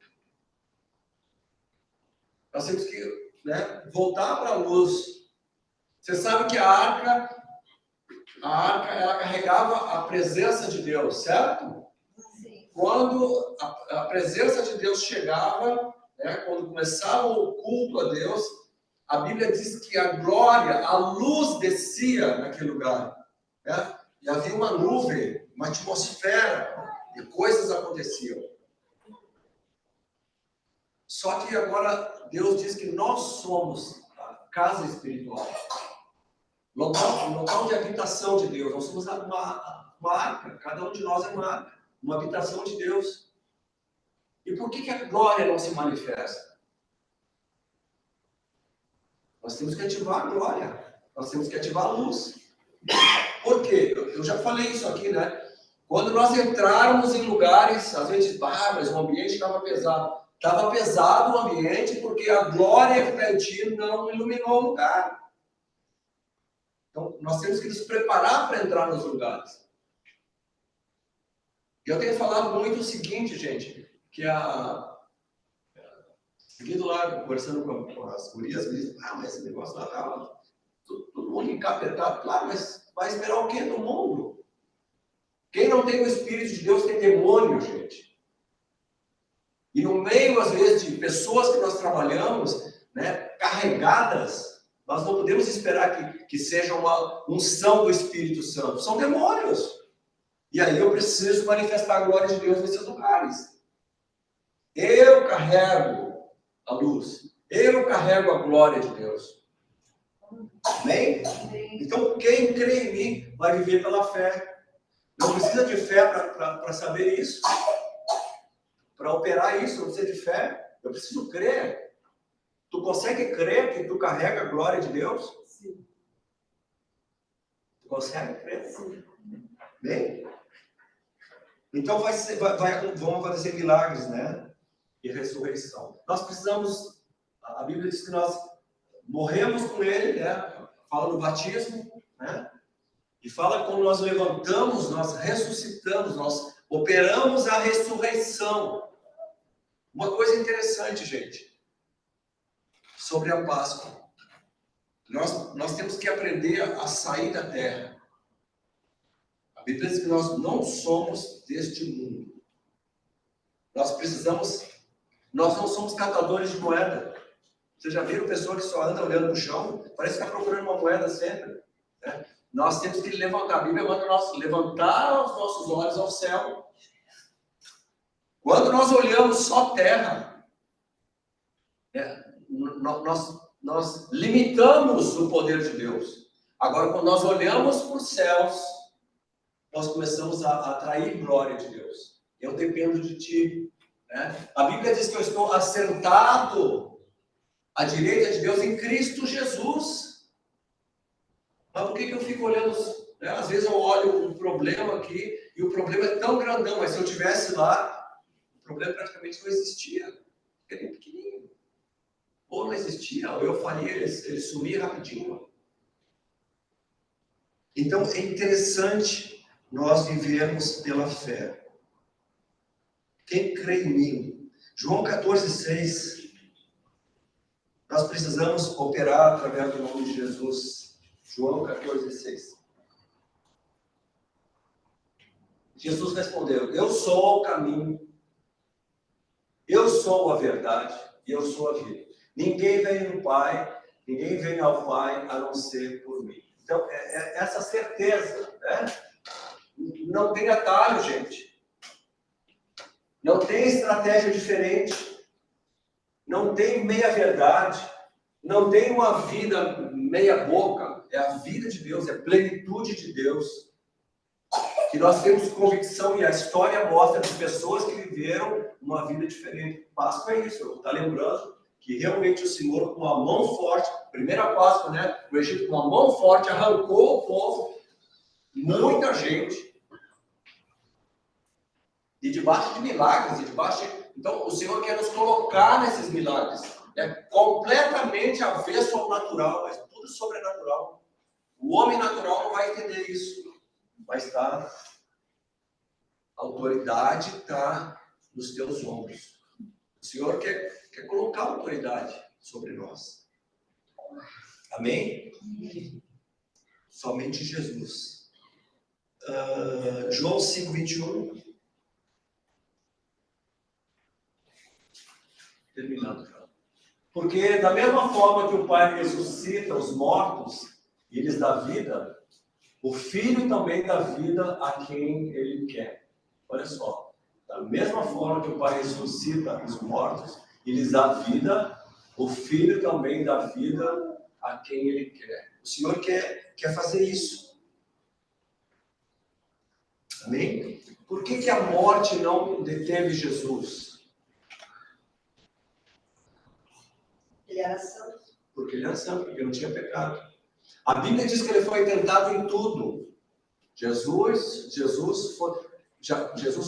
Nós temos que, né, voltar para a luz. Você sabe que a arca ela carregava a presença de Deus, certo? Sim. Quando a presença de Deus chegava, né, quando começava o culto a Deus, a Bíblia diz que a glória, a luz descia naquele lugar, né? E havia uma nuvem, uma atmosfera, e coisas aconteciam. Só que agora Deus diz que nós somos a casa espiritual. Local de habitação de Deus. Nós somos uma arca. Cada um de nós é uma habitação de Deus. E por que a glória não se manifesta? Nós temos que ativar a glória. Nós temos que ativar a luz. Por quê? Eu já falei isso aqui, né? Quando nós entrarmos em lugares, às vezes, mas o ambiente estava pesado. Estava pesado o ambiente porque a glória que está em ti não iluminou o lugar. Então, nós temos que nos preparar para entrar nos lugares. E eu tenho falado muito o seguinte, gente, que seguindo lá, conversando com as gurias, me dizem, mas esse negócio lá tá todo mundo encapetado. Claro, mas vai esperar o quê do mundo? Quem não tem o Espírito de Deus tem demônio, gente. E no meio, às vezes, de pessoas que nós trabalhamos, né, carregadas, nós não podemos esperar que seja uma unção do Espírito Santo. São demônios. E aí eu preciso manifestar a glória de Deus nesses lugares. Eu carrego a luz. Eu carrego a glória de Deus. Amém? Então, quem crê em mim vai viver pela fé. Não precisa de fé para saber isso. Para operar isso, não precisa de fé. Eu preciso crer. Tu consegue crer que tu carrega a glória de Deus? Sim. Tu consegue crer? Sim. Bem? Então vão acontecer milagres, né? E ressurreição. Nós precisamos, a Bíblia diz que nós morremos com Ele, né? Fala no batismo, né? E fala que quando nós levantamos, nós ressuscitamos, nós operamos a ressurreição. Uma coisa interessante, gente, sobre a Páscoa. Nós temos que aprender a sair da terra. A Bíblia diz que nós não somos deste mundo. Nós não somos catadores de moeda. Vocês já viram pessoa que só anda olhando no chão? Parece que está procurando uma moeda sempre, né? Nós temos que levantar. A Bíblia manda nós levantar os nossos olhos ao céu. Quando nós olhamos só terra, nós limitamos o poder de Deus. Agora, quando nós olhamos para os céus, nós começamos a atrair glória de Deus. Eu dependo de ti, né? A Bíblia diz que eu estou assentado à direita de Deus em Cristo Jesus. Mas por que eu fico olhando, né? Às vezes eu olho um problema aqui e o problema é tão grandão, mas se eu estivesse lá, o problema praticamente não existia. Porque ele é pequenininho. Ou não existia, ou eu faria, ele sumia rapidinho. Então é interessante nós vivermos pela fé. Quem crê em mim? João 14,6. Nós precisamos operar através do nome de Jesus. João 14,6. Jesus respondeu, eu sou o caminho, eu sou a verdade e eu sou a vida. Ninguém vem ao Pai a não ser por mim. Então, essa certeza, né? Não tem atalho, gente. Não tem estratégia diferente. Não tem meia-verdade. Não tem uma vida meia-boca. É a vida de Deus, é a plenitude de Deus. Que nós temos convicção, e a história mostra de pessoas que viveram uma vida diferente. Páscoa é isso, está lembrando que realmente o Senhor, com uma mão forte, primeira Páscoa, né? O Egito, com uma mão forte, arrancou o povo, muita gente, e debaixo de milagres, Então, o Senhor quer nos colocar nesses milagres. É completamente avesso ao natural, é tudo sobrenatural. O homem natural não vai entender isso. Mas a autoridade está nos teus ombros. O Senhor quer colocar autoridade sobre nós. Amém? Somente Jesus. João 5:21. Terminando já. Porque da mesma forma que o Pai ressuscita os mortos e lhes dá vida, o Filho também dá vida a quem Ele quer. Olha só. Da mesma forma que o Pai ressuscita os mortos e lhes dá vida, o Filho também dá vida a quem Ele quer. O Senhor quer fazer isso. Amém? Por que a morte não deteve Jesus? Ele era santo. Porque Ele era santo, porque não tinha pecado. A Bíblia diz que Ele foi tentado em tudo. Jesus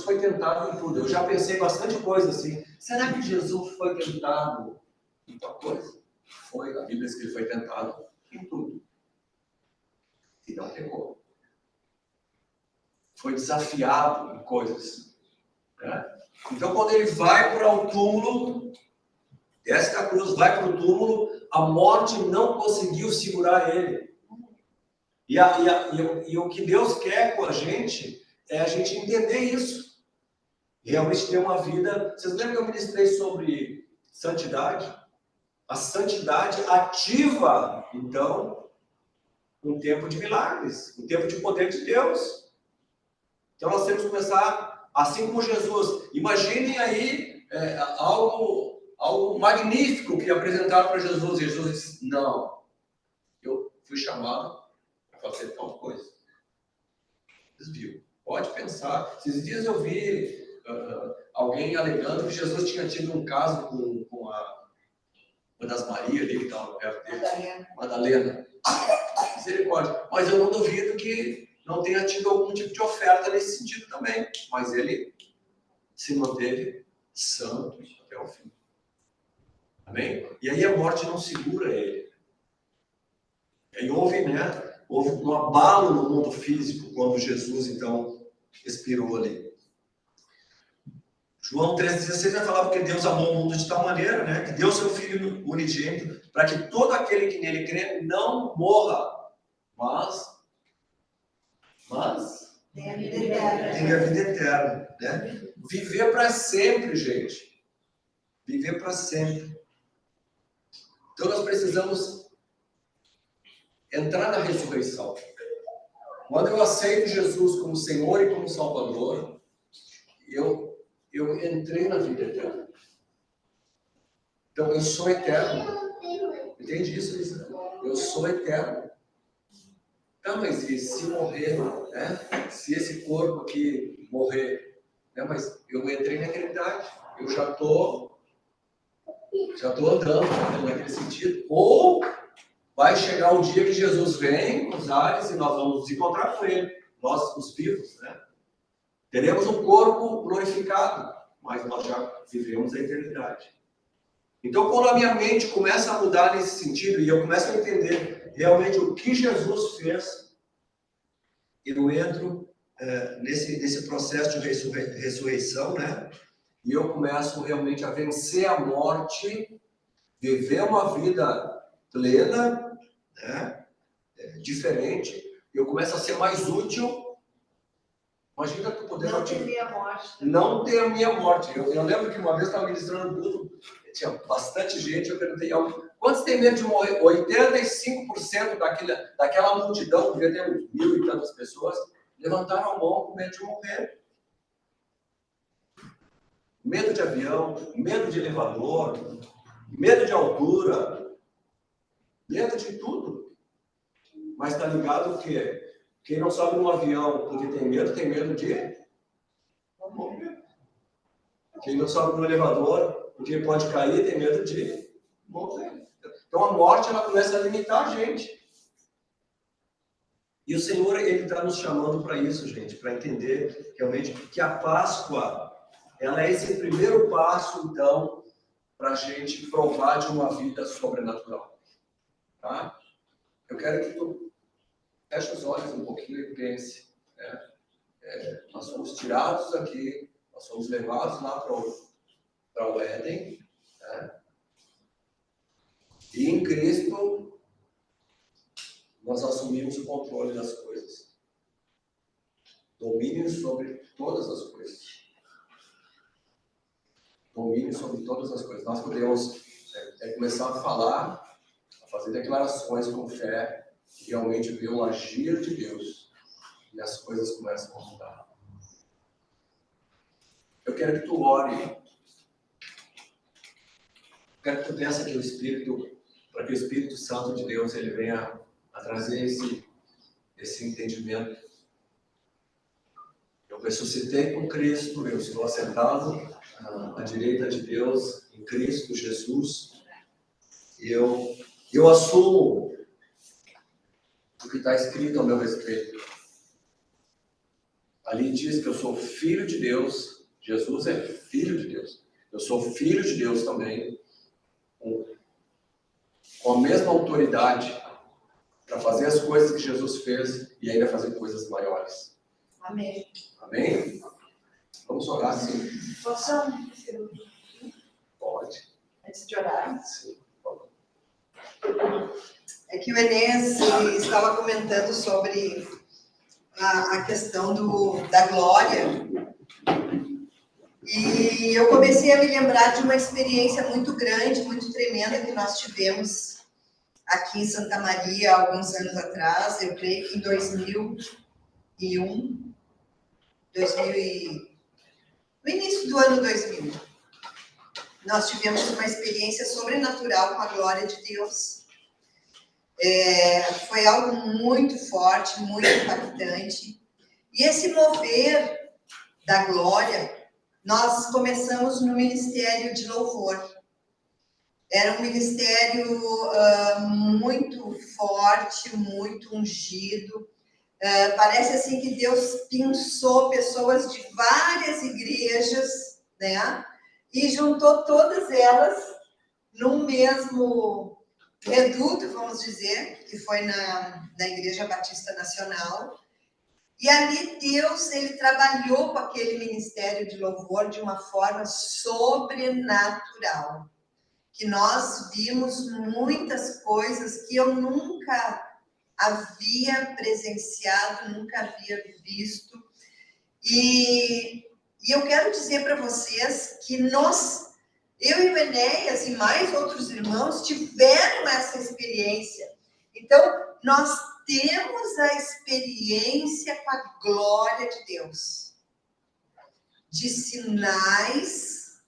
foi tentado em tudo. Eu já pensei bastante coisa assim. Será que Jesus foi tentado em tal coisa? Foi. A Bíblia diz que Ele foi tentado em tudo. E não pecou. Foi desafiado em coisas. Né? Então, quando Ele vai para o túmulo, desce da cruz, vai para o túmulo, a morte não conseguiu segurar Ele. E o que Deus quer com a gente é a gente entender isso. Realmente ter uma vida... Vocês lembram que eu ministrei sobre santidade? A santidade ativa, então, um tempo de milagres, um tempo de poder de Deus. Então nós temos que começar, assim como Jesus. Imaginem aí algo magnífico que apresentaram para Jesus. E Jesus disse, não, eu fui chamado para fazer tal coisa. Desvio. Pode pensar. Esses dias eu vi alguém alegando que Jesus tinha tido um caso com uma das Marias ali que estava perto dele. Madalena. Misericórdia. Mas eu não duvido que não tenha tido algum tipo de oferta nesse sentido também. Mas ele se manteve santo até o fim. Amém? E aí a morte não segura ele. E aí houve um abalo no mundo físico quando Jesus, então, expirou ali. João 3,16 vai falar porque Deus amou o mundo de tal maneira, né, que deu seu Filho unigênito para que todo aquele que nele crê não morra, mas Tem a vida eterna. tem a vida eterna. Né? Viver para sempre, gente. Viver para sempre. Então nós precisamos entrar na ressurreição. Quando eu aceito Jesus como Senhor e como Salvador, eu entrei na vida eterna. Então eu sou eterno. Entende isso, Lisa? Eu sou eterno. Tá, mas e se morrer, né? Se esse corpo aqui morrer, né? Mas eu entrei na eternidade. Eu já tô andando, né? Naquele sentido. Ou vai chegar um dia que Jesus vem com os ares e nós vamos nos encontrar com Ele. Nós, os vivos, né? Teremos um corpo glorificado, mas nós já vivemos a eternidade. Então, quando a minha mente começa a mudar nesse sentido, e eu começo a entender realmente o que Jesus fez, eu entro nesse processo de ressurreição, né? E eu começo realmente a vencer a morte, viver uma vida plena, né? Diferente. Eu começo a ser mais útil, Imagina tu poder Não temer a morte. não ter a minha morte. Eu lembro que uma vez estava ministrando tudo, tinha bastante gente, eu perguntei algo. Quantos tem medo de morrer? 85% daquela multidão, que devia ter uns 1.000 e tantas pessoas, levantaram a mão com medo de morrer. Medo de avião, medo de elevador, medo de altura, medo de tudo. Mas tá ligado que quem não sobe num avião porque tem medo de morrer. Quem não sobe no elevador porque pode cair, tem medo de morrer. Então a morte, ela começa a limitar a gente. E o Senhor, Ele está nos chamando para isso, gente, para entender realmente que a Páscoa, ela é esse primeiro passo, então, para a gente provar de uma vida sobrenatural. Tá? Eu quero que tu feche os olhos um pouquinho e pense. Né? Nós somos tirados aqui, nós somos levados lá para o Éden. Né? E em Cristo, nós assumimos o controle das coisas. Domínio sobre todas as coisas. Domínio sobre todas as coisas. Nós podemos começar a falar, a fazer declarações com fé, e realmente ver o agir de Deus. E as coisas começam a mudar. Eu quero que tu ore. Eu quero que tu peça que o Espírito, para que o Espírito Santo de Deus, ele venha a trazer esse entendimento. Eu ressuscitei com Cristo, eu estou assentado à direita de Deus, em Cristo Jesus. E eu assumo o que está escrito ao meu respeito. Ali diz que eu sou filho de Deus. Jesus é filho de Deus. Eu sou filho de Deus também, com a mesma autoridade para fazer as coisas que Jesus fez e ainda fazer coisas maiores. Amém. Amém? Vamos orar, sim. Posso dar um segundo Pode. antes de orar? Sim. Pode. É que o Enes ele estava comentando sobre a questão da glória. E eu comecei a me lembrar de uma experiência muito grande, muito tremenda que nós tivemos aqui em Santa Maria há alguns anos atrás. Eu creio que em 2001, no início do ano 2000, nós tivemos uma experiência sobrenatural com a glória de Deus. Foi algo muito forte, muito impactante. E esse mover da glória, nós começamos no Ministério de Louvor. Era um ministério muito forte, muito ungido. Parece assim que Deus pensou pessoas de várias igrejas, né? E juntou todas elas num mesmo reduto, vamos dizer, que foi na Igreja Batista Nacional. E ali Deus, ele trabalhou com aquele ministério de louvor de uma forma sobrenatural. Que nós vimos muitas coisas que eu nunca havia presenciado, nunca havia visto. E eu quero dizer para vocês que eu e o Enéas e mais outros irmãos tiveram essa experiência. Então, nós temos a experiência com a glória de Deus. De sinais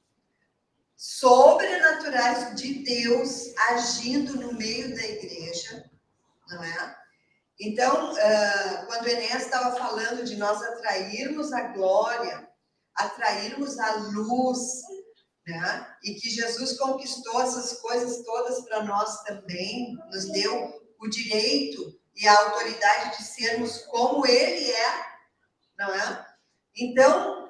sobrenaturais de Deus agindo no meio da igreja, não é? Então, quando o Enéas estava falando de nós atrairmos a glória, atrairmos a luz, né? E que Jesus conquistou essas coisas todas para nós também, nos deu o direito e a autoridade de sermos como Ele é, não é? Então,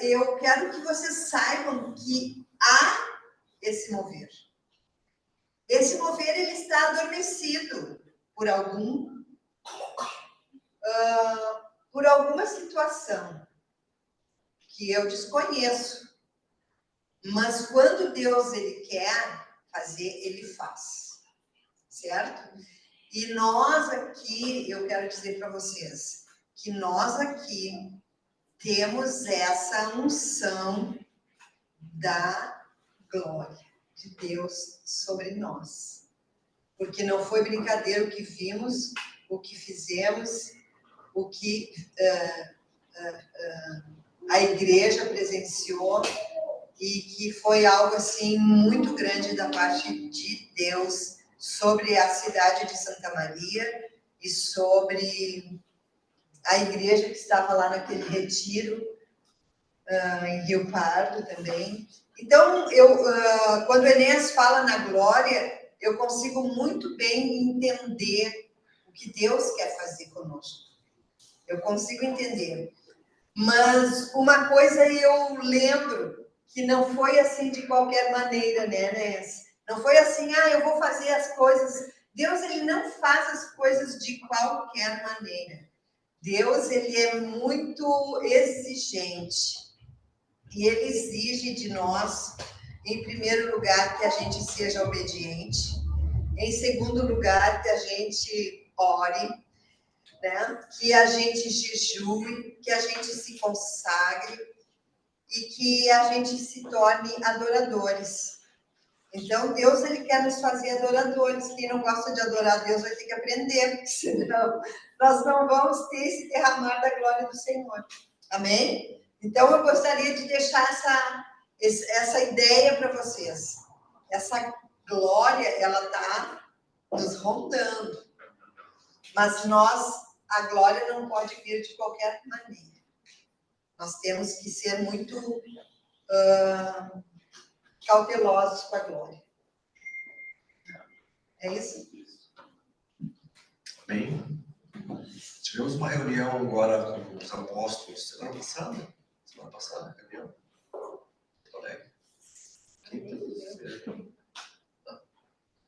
eu quero que vocês saibam que há esse mover. Esse mover, ele está adormecido por alguma situação que eu desconheço. Mas quando Deus, ele quer fazer, ele faz. Certo? E nós aqui, eu quero dizer para vocês, que nós aqui temos essa unção da glória de Deus sobre nós. Porque não foi brincadeira o que vimos, o que fizemos, o que a igreja presenciou, e que foi algo assim muito grande da parte de Deus sobre a cidade de Santa Maria e sobre a igreja que estava lá naquele retiro, em Rio Pardo também. Então, quando o Enéas fala na glória, eu consigo muito bem entender o que Deus quer fazer conosco. Eu consigo entender. Mas uma coisa eu lembro, que não foi assim de qualquer maneira, né, Enéas? Não foi assim, eu vou fazer as coisas. Deus, ele não faz as coisas de qualquer maneira. Deus, ele é muito exigente. E ele exige de nós, em primeiro lugar, que a gente seja obediente. Em segundo lugar, que a gente ore, né? Que a gente jejue, que a gente se consagre e que a gente se torne adoradores. Então, Deus, ele quer nos fazer adoradores. Quem não gosta de adorar a Deus vai ter que aprender, senão nós não vamos ter esse derramar da glória do Senhor. Amém? Então, eu gostaria de deixar essa ideia para vocês. Essa glória, ela está nos rondando. Mas a glória não pode vir de qualquer maneira. Nós temos que ser muito cautelosos com a glória. É isso? Bem, tivemos uma reunião agora com os apóstolos semana passada, reunião.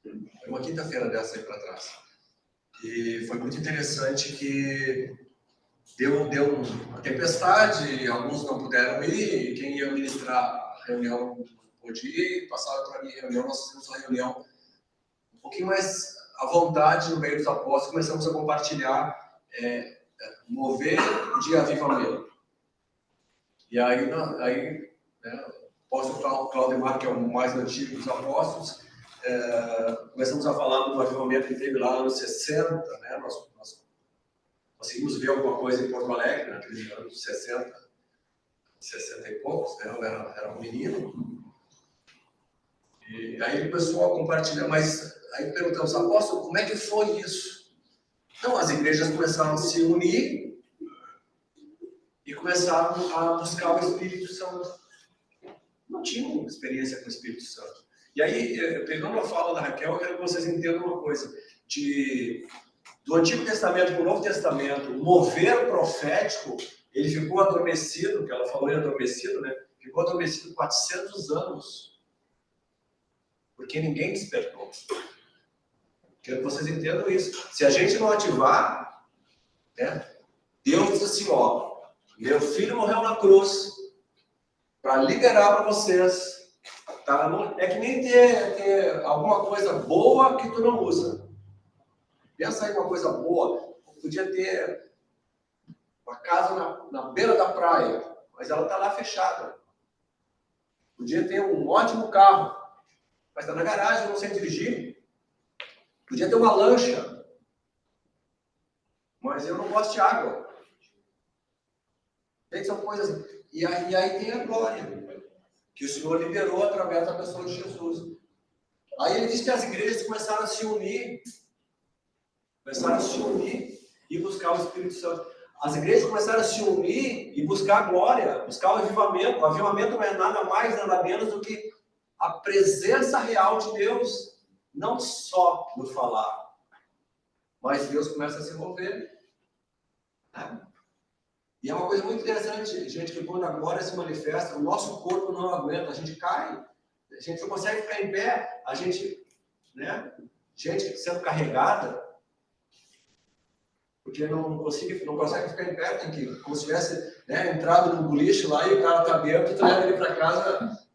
Foi uma quinta-feira dessa aí para trás. E foi muito interessante que deu uma tempestade, alguns não puderam ir, quem ia ministrar a reunião não pôde ir, passaram para a minha reunião, nós fizemos uma reunião um pouquinho mais à vontade no meio dos apóstolos, começamos a compartilhar mover de avivamento. E aí o apóstolo Claudemar, que é o mais antigo dos apóstolos, começamos a falar do avivamento que teve lá nos 60, né? Nós conseguimos ver alguma coisa em Porto Alegre, naqueles anos 60 e poucos, né? Eu era um menino. E aí ele começou a compartilhar, mas aí perguntamos, apóstolo, como é que foi isso? Então, as igrejas começaram a se unir e começaram a buscar o Espírito Santo. Não tinham experiência com o Espírito Santo. E aí, pegando a fala da Raquel, eu quero que vocês entendam uma coisa. Do Antigo Testamento para o Novo Testamento, o mover profético, ele ficou adormecido, que ela falou em adormecido, né? Ficou adormecido 400 anos. Porque ninguém despertou. Quero que vocês entendam isso. Se a gente não ativar, né? Deus diz assim, meu filho morreu na cruz para liberar para vocês. Tá? É que nem ter alguma coisa boa que tu não usa. Pensa aí uma coisa boa. Podia ter uma casa na beira da praia, mas ela está lá fechada. Podia ter um ótimo carro, mas está na garagem, não sei dirigir. Podia ter uma lancha, mas eu não gosto de água. São coisas. E aí tem a glória que o Senhor liberou através da pessoa de Jesus. Aí ele diz que as igrejas começaram a se unir e buscar o Espírito Santo. As igrejas começaram a se unir e buscar a glória, buscar o avivamento. O avivamento não é nada mais, nada menos do que a presença real de Deus, não só no falar, mas Deus começa a se mover. E é uma coisa muito interessante, gente, que quando a glória se manifesta, o nosso corpo não aguenta, a gente cai, a gente não consegue ficar em pé, a gente, né? Gente sendo carregada, porque não consegue ficar em pé, tem que, como se tivesse, né, entrado no boliche lá e o cara tá bêbado e tu leva ele para casa.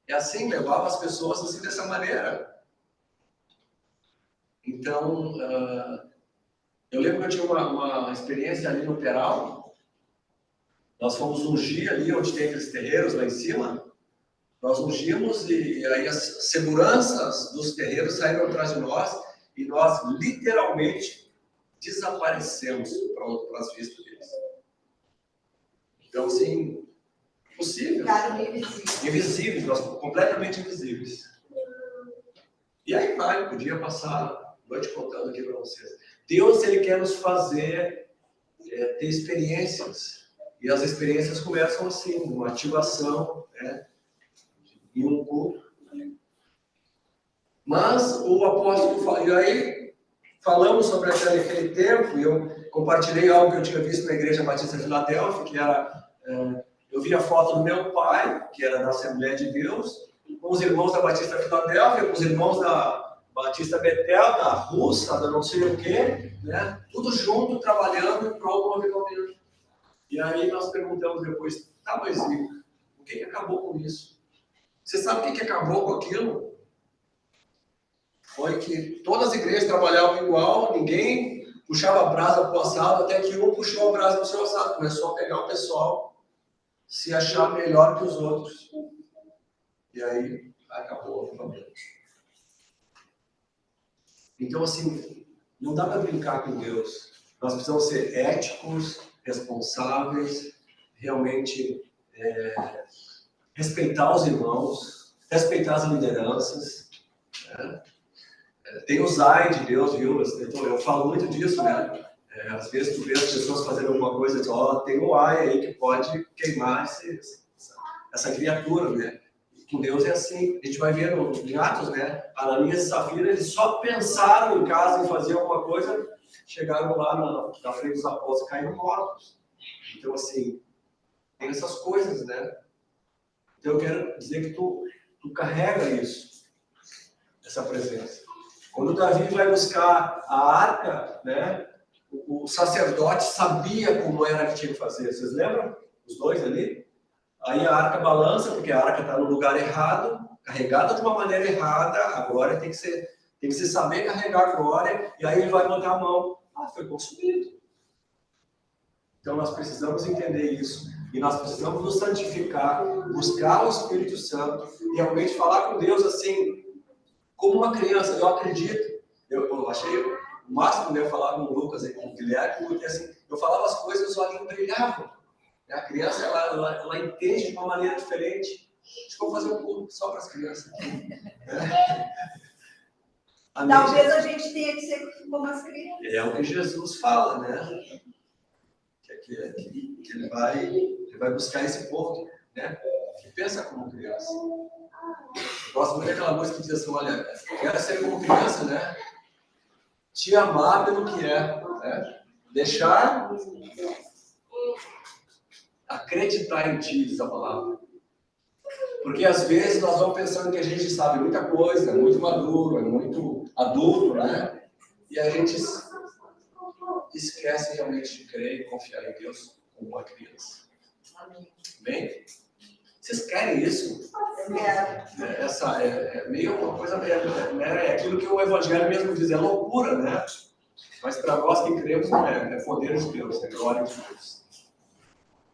É assim, levava as pessoas assim dessa maneira. Então, eu lembro que eu tinha uma experiência ali no Peral, Nós fomos ungir ali onde tem aqueles terreiros lá em cima. Nós ungimos e aí as seguranças dos terreiros saíram atrás de nós e nós literalmente desaparecemos para as vistas deles. Então, assim, possível. Ficaram invisíveis. Invisíveis, nós completamente invisíveis. E aí vai, podia passar a noite contando aqui para vocês. Deus, Ele quer nos fazer ter experiências. E as experiências começam assim, uma ativação, né? Em um culto. Mas o apóstolo fala, e aí falamos sobre aquele tempo, e eu compartilhei algo que eu tinha visto na Igreja Batista de Filadélfia, que era, eu vi a foto do meu pai, que era da Assembleia de Deus, com os irmãos da Batista Filadélfia, com os irmãos da Batista Betel, da Russa, da não sei o quê, né? Tudo junto, trabalhando em prol do avivamento. E aí nós perguntamos depois, tá, mas o que acabou com isso? Você sabe o que acabou com aquilo? Foi que todas as igrejas trabalhavam igual, ninguém puxava a brasa para o assado, até que um puxou a brasa para o seu assado. Começou a pegar o pessoal, se achar melhor que os outros. E aí acabou o problema. Então, assim, não dá para brincar com Deus. Nós precisamos ser éticos, responsáveis, realmente respeitar os irmãos, respeitar as lideranças, né? Tem o Zai de Deus, viu? Eu falo muito disso, né? Às vezes tu vê as pessoas fazendo alguma coisa e diz, tem o Ai aí que pode queimar essa criatura, né? E com Deus é assim. A gente vai ver em Atos, né? Ananias e Safira, eles só pensaram em casa em fazer alguma coisa, chegaram lá na frente dos apóstolos e caíram mortos. Então, assim, tem essas coisas, né? Então, eu quero dizer que tu carrega isso, essa presença. Quando Davi vai buscar a arca, né? O sacerdote sabia como era que tinha que fazer. Vocês lembram? Os dois ali? Aí a arca balança, porque a arca está no lugar errado, carregada de uma maneira errada. Agora tem que se saber carregar a glória, e aí ele vai botar a mão. Foi consumido. Então nós precisamos entender isso. E nós precisamos nos santificar, buscar o Espírito Santo, realmente falar com Deus assim, como uma criança. Eu acredito. Eu achei o máximo, né? Eu falava com o Lucas e com o Guilherme, porque assim, eu falava as coisas e os olhos brilhavam. A criança, ela entende de uma maneira diferente. Acho que eu vou fazer um curso só para as crianças. Talvez a gente tenha que ser como as crianças. É o que Jesus fala, né? Que ele vai buscar esse povo, né? Que pensa como criança. Eu gosto muito daquela música que diz assim, olha, quero ser como criança, né? Te amar pelo que é, né? Deixar acreditar em ti, diz a palavra. Porque às vezes nós vamos pensando que a gente sabe muita coisa, é muito maduro, é muito adulto, né? E a gente esquece realmente de crer e confiar em Deus como uma criança. Bem? Vocês querem isso? Eu quero. Essa é meio uma coisa, é aquilo que o Evangelho mesmo diz, é loucura, né? Mas para nós que cremos, não é poder de Deus, é glória de Deus.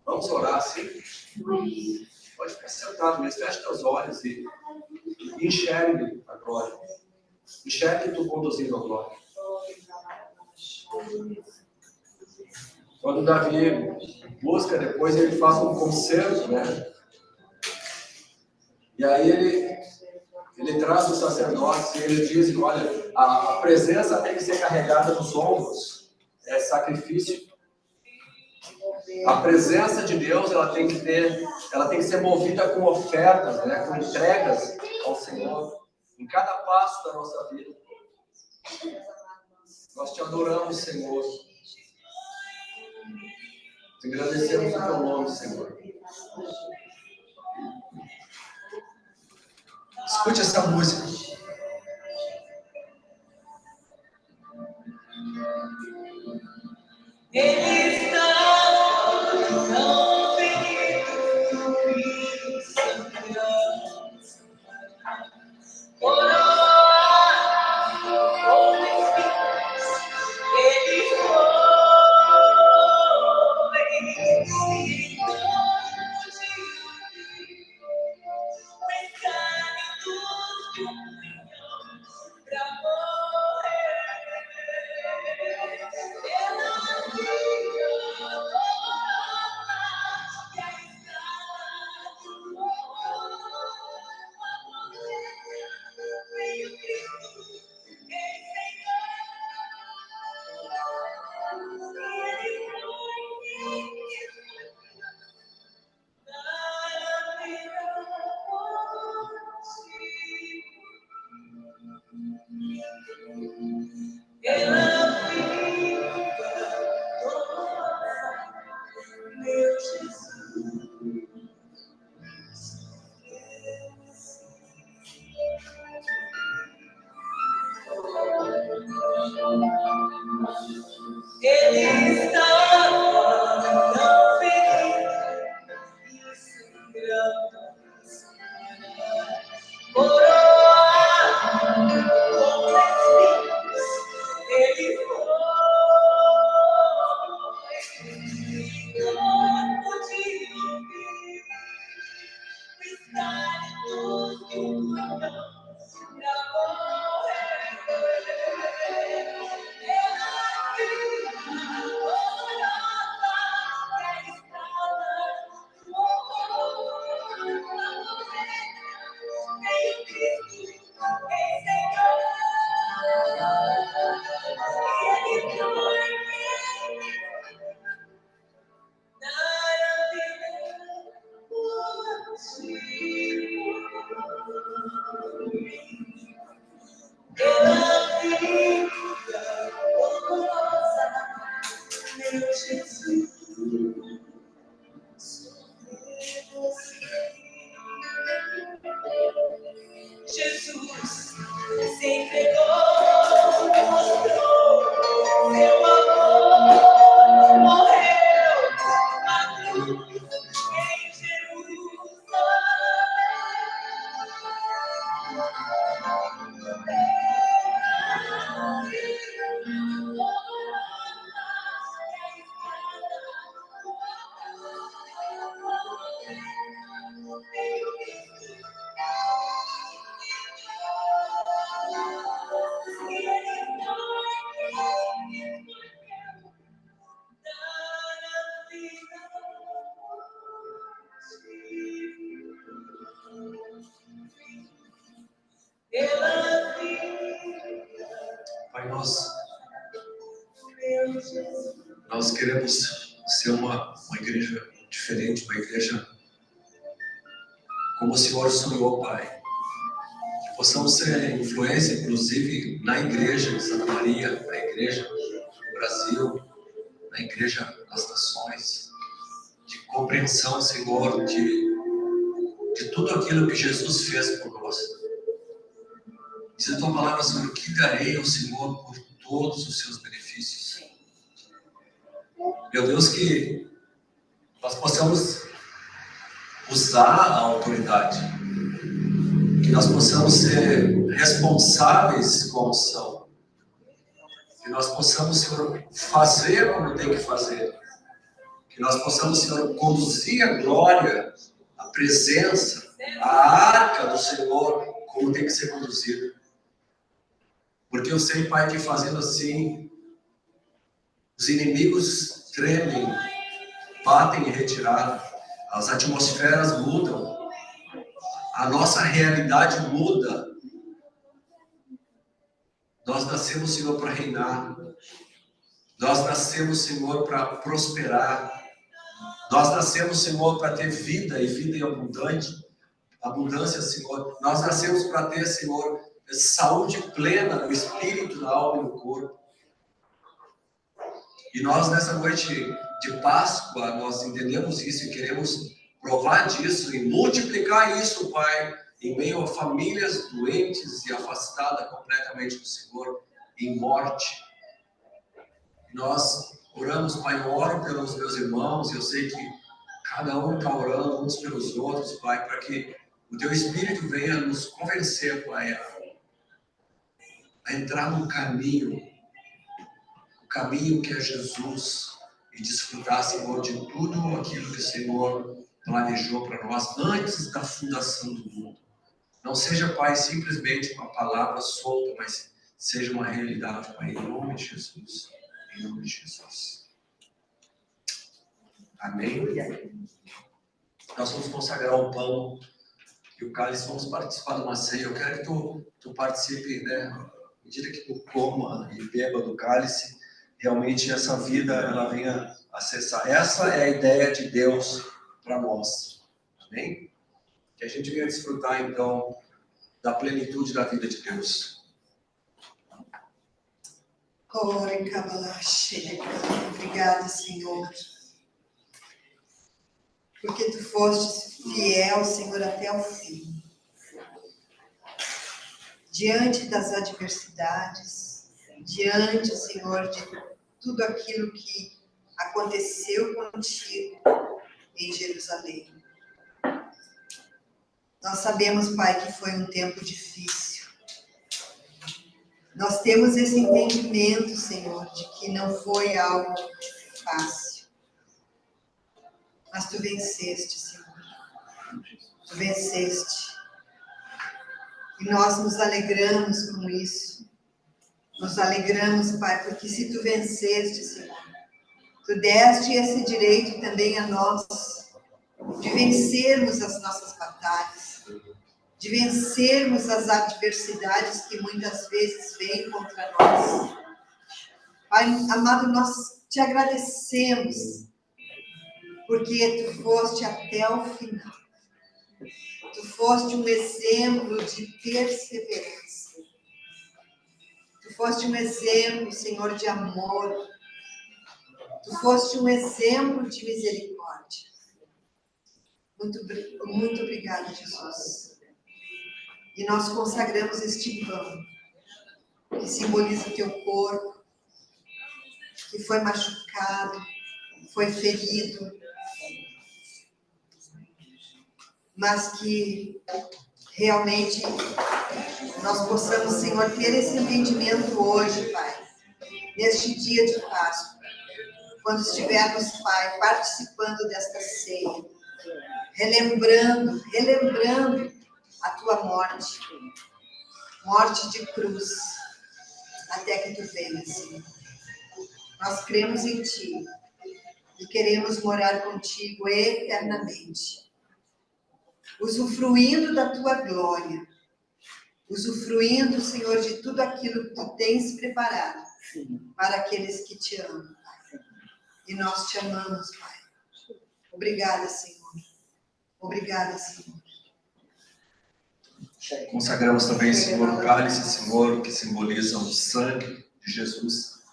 Vamos orar assim? Pode ficar sentado, mas feche teus olhos e enxergue a glória. Enxergue tu conduzindo a glória. Quando Davi busca, depois ele faz um concerto, né? E aí ele traz os sacerdotes e eles dizem, olha, a presença tem que ser carregada nos ombros, é sacrifício. A presença de Deus, ela tem que ser movida com ofertas, né? Com entregas ao Senhor, em cada passo da nossa vida. Nós te adoramos, Senhor. Te agradecemos o teu nome, Senhor. Escute essa música. Ele está tão ferido e sangrando, coroado com espinhos, ele foi vencido. Jesus se entregou, mostrou seu amor, morreu na cruz em Pai, nós queremos ser uma igreja diferente, uma igreja como o Senhor sonhou, Pai. Que possamos ser influência, inclusive, na igreja de Santa Maria, na igreja do Brasil, na igreja das nações, de compreensão, Senhor, de tudo aquilo que Jesus fez por nós. Diz a tua palavra, Senhor, que darei ao Senhor por todos os seus benefícios. Meu Deus, que nós possamos usar a autoridade, que nós possamos ser responsáveis com a unção, que nós possamos, Senhor, fazer como tem que fazer, que nós possamos, Senhor, conduzir a glória, a presença, a arca do Senhor como tem que ser conduzida. Porque eu sei, Pai, que fazendo assim, os inimigos tremem, batem em retirada, as atmosferas mudam, a nossa realidade muda. Nós nascemos, Senhor, para reinar. Nós nascemos, Senhor, para prosperar. Nós nascemos, Senhor, para ter vida e vida em abundância, Senhor. Nós nascemos para ter, Senhor, saúde plena no espírito, na alma e no corpo. E nós, nessa noite de Páscoa, nós entendemos isso e queremos provar disso e multiplicar isso, Pai, em meio a famílias doentes e afastadas completamente do Senhor, em morte. Nós oramos, Pai, eu oro pelos meus irmãos, e eu sei que cada um está orando uns pelos outros, Pai, para que o Teu Espírito venha nos convencer, Pai, a entrar no caminho, o caminho que é Jesus, e desfrutar, Senhor, de tudo aquilo que o Senhor planejou para nós antes da fundação do mundo. Não seja, Pai, simplesmente uma palavra solta, mas seja uma realidade, Pai, em nome de Jesus. Em nome de Jesus. Amém? Nós vamos consagrar o pão e o cálice, vamos participar de uma ceia. Eu quero que tu participe, né? À medida que tu coma e beba do cálice, realmente essa vida, ela venha acessar. Essa é a ideia de Deus para nós. Amém? Que a gente venha desfrutar, então, da plenitude da vida de Deus. Obrigada, Senhor, porque Tu foste fiel, Senhor, até o fim. Diante das adversidades, diante, Senhor, de tudo aquilo que aconteceu contigo em Jerusalém. Nós sabemos, Pai, que foi um tempo difícil. Nós temos esse entendimento, Senhor, de que não foi algo fácil. Mas Tu venceste, Senhor. Tu venceste. E nós nos alegramos com isso. Nos alegramos, Pai, porque se Tu venceste, Senhor, Tu deste esse direito também a nós, de vencermos as nossas batalhas, de vencermos as adversidades que muitas vezes vêm contra nós. Pai amado, nós Te agradecemos, porque Tu foste até o final. Tu foste um exemplo de perseverança. Tu foste um exemplo, Senhor, de amor. Tu foste um exemplo de misericórdia. Muito obrigada, Jesus. E nós consagramos este pão, que simboliza o Teu corpo, que foi machucado, foi ferido, mas que realmente nós possamos, Senhor, ter esse entendimento hoje, Pai, neste dia de Páscoa, quando estivermos, Pai, participando desta ceia, relembrando a Tua morte de cruz, até que Tu venhas, Senhor. Nós cremos em Ti e queremos morar contigo eternamente, usufruindo da Tua glória, usufruindo, Senhor, de tudo aquilo que Tu tens preparado para aqueles que Te amam, Pai. E nós Te amamos, Pai. Obrigada, Senhor. Obrigada, Senhor. Consagramos também, Senhor, o cálice, Senhor, que simboliza o sangue de Jesus,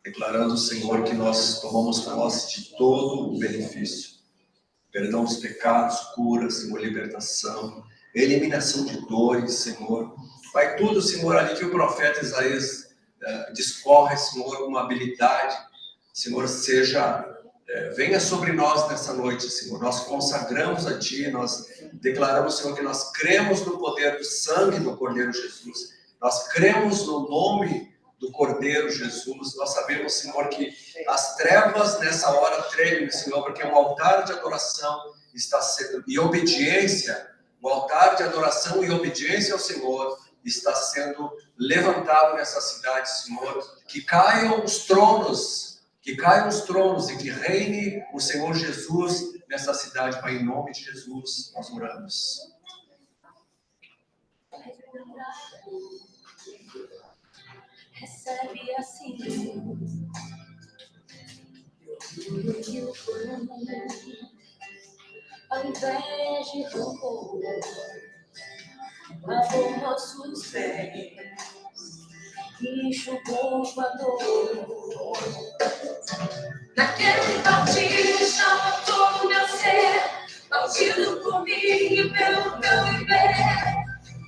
declarando, Senhor, que nós tomamos posse de todo o benefício. Perdão dos pecados, cura, Senhor, libertação, eliminação de dores, Senhor. Pai, tudo, Senhor, ali que o profeta Isaías discorre, Senhor, uma habilidade, Senhor, venha sobre nós nessa noite, Senhor. Nós consagramos a Ti, nós declaramos, Senhor, que nós cremos no poder do sangue do Cordeiro Jesus. Nós cremos no nome do Cordeiro Jesus. Nós sabemos, Senhor, que as trevas nessa hora tremem, Senhor, porque o altar de adoração está sendo, e obediência, o altar de adoração e obediência ao Senhor está sendo levantado nessa cidade, Senhor. Que caiam os tronos e que reine o Senhor Jesus nessa cidade, Pai, em nome de Jesus, nós oramos. Recebe assim, ao invés de rancor, lavou nossos pés, enxugou a dor. Naquele partido chama todo o meu ser, partido por mim e pelo meu viver.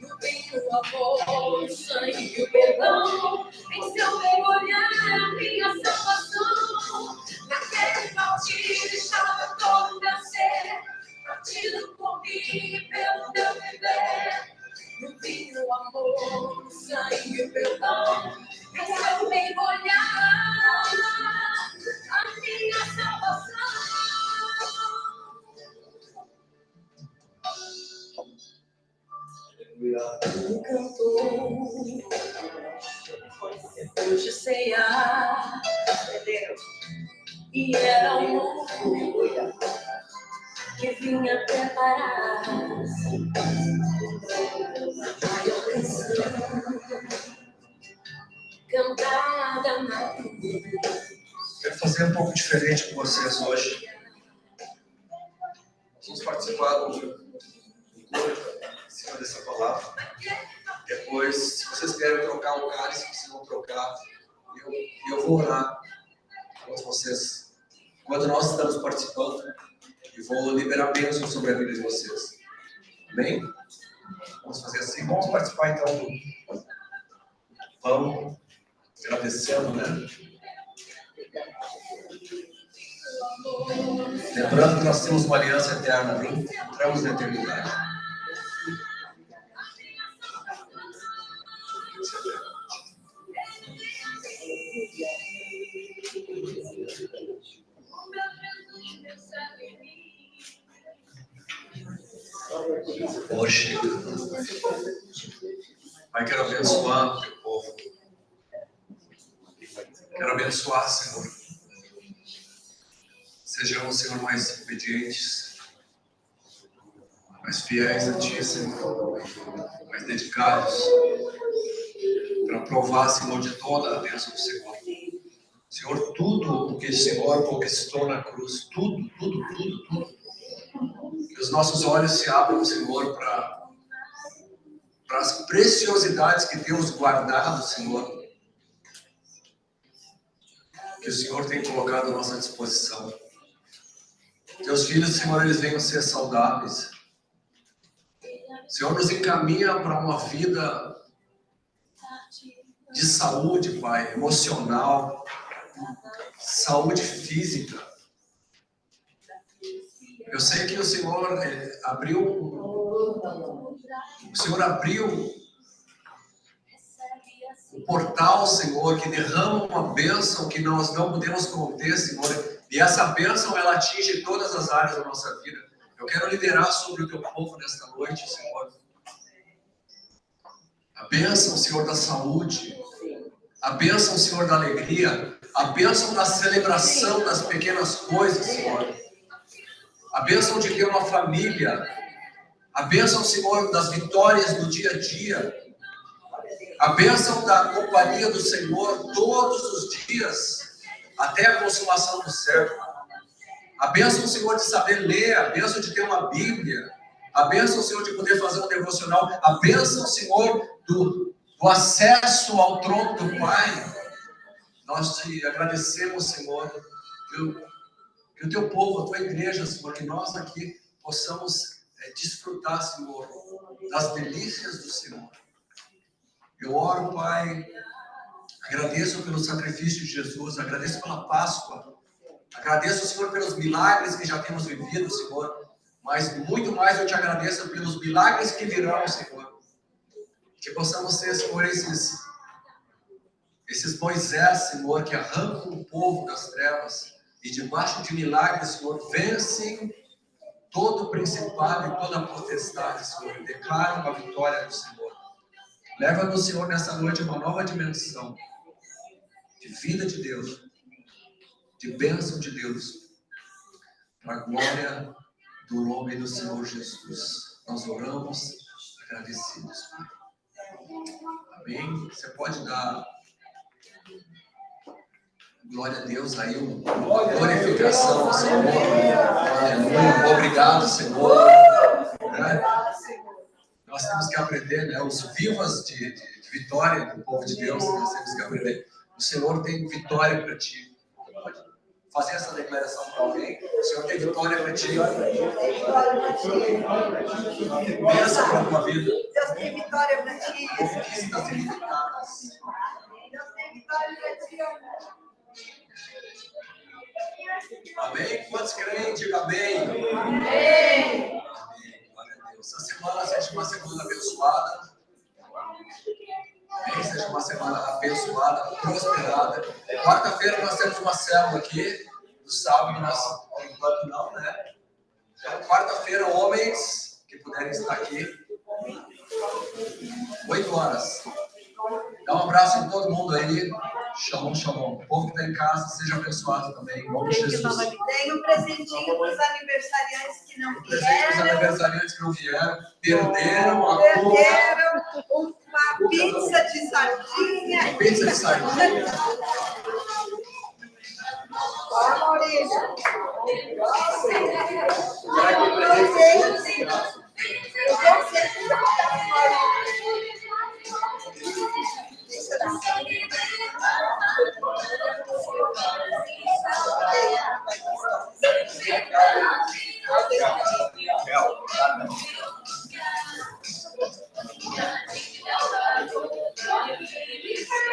No bem, o amor, o sangue e o perdão, em seu bem olhar a minha salvação. Naquele partido chama todo o meu ser, partido por mim e pelo meu viver. No bem, o amor, o sangue e o perdão, em seu bem olhar a minha salvação. Um cantor, depois de ceiar, e era um novo que vinha preparar a maior canção cantada na cruz. Quero fazer um pouco diferente com vocês hoje. Vamos participar do em cima dessa palavra. Depois, se vocês querem trocar um cálice, vocês vão trocar. E eu vou orar enquanto nós estamos participando, e vou liberar bênção sobre a vida de vocês. Amém? Vamos fazer assim. Vamos participar então do pão, agradecendo, né? Lembrando que nós temos uma aliança eterna, entramos na eternidade. Hoje, Pai, quero abençoar o teu povo. Quero abençoar, Senhor. Sejamos, Senhor, mais obedientes, mais fiéis a Ti, Senhor, mais dedicados, para provar, Senhor, de toda a bênção do Senhor. Senhor, tudo o que o Senhor conquistou na cruz, tudo. Que os nossos olhos se abram, Senhor, para as preciosidades que temos guardado, Senhor, que o Senhor tem colocado à nossa disposição. Teus filhos, Senhor, eles venham ser saudáveis. Senhor, nos encaminha para uma vida de saúde, Pai, emocional, saúde física. Eu sei que o Senhor abriu o portal, Senhor, que derrama uma bênção que nós não podemos conter, Senhor. E essa bênção, ela atinge todas as áreas da nossa vida. Eu quero liderar sobre o teu povo nesta noite, Senhor. A bênção, Senhor, da saúde. A bênção, Senhor, da alegria. A bênção da celebração das pequenas coisas, Senhor. A bênção de ter uma família. A bênção, Senhor, das vitórias do dia a dia. A bênção da companhia do Senhor todos os dias, até a consumação do século. A bênção, Senhor, de saber ler, a bênção de ter uma Bíblia, a bênção, Senhor, de poder fazer um devocional, a bênção, Senhor, do acesso ao trono do Pai. Nós te agradecemos, Senhor, que o teu povo, a tua igreja, Senhor, que nós aqui possamos desfrutar, Senhor, das delícias do Senhor. Eu oro, Pai, agradeço pelo sacrifício de Jesus, agradeço pela Páscoa, agradeço, Senhor, pelos milagres que já temos vivido, Senhor, mas muito mais eu te agradeço pelos milagres que virão, Senhor. Que possamos ser, Senhor, esses Moisés, Senhor, que arrancam o povo das trevas e debaixo de milagres, Senhor, vencem todo o principado e toda a potestade, Senhor, e declaram a vitória do Senhor. Leva-nos, Senhor, nessa noite a uma nova dimensão de vida de Deus, de bênção de Deus, para a glória do nome do Senhor Jesus. Nós oramos agradecidos, Pai. Amém? Você pode dar glória a Deus aí, uma glorificação ao Senhor. Aleluia. Obrigado, Senhor. Nós temos que aprender, né? Os vivas de vitória do povo de Deus, nós temos que aprender. O Senhor tem vitória para ti. Pode fazer essa declaração para alguém. O Senhor tem vitória para ti. Bênção para a tua vida. Deus tem vitória para ti. Conquistas ilimitadas. Deus tem vitória para ti. Amém? Quantos creem? Diga amém. Amém. Essa semana seja uma semana abençoada. Amém? Seja uma semana abençoada, prosperada. Quarta-feira nós temos uma célula aqui. No sábado nós, por enquanto não, né? Então, quarta-feira, homens que puderem estar aqui. 8 horas. Dá um abraço em todo mundo aí. Shalom, shalom. O povo que está em casa, seja abençoado também. Em nome de Jesus. Tem um presentinho para os aniversariantes que não Presente para os vieram. aniversariantes que não vieram. Perderam a Perderam uma pizza de sardinha. Uma pizza de sardinha. Ó, Maurício. Será que o presente Eu vou ser Thank you.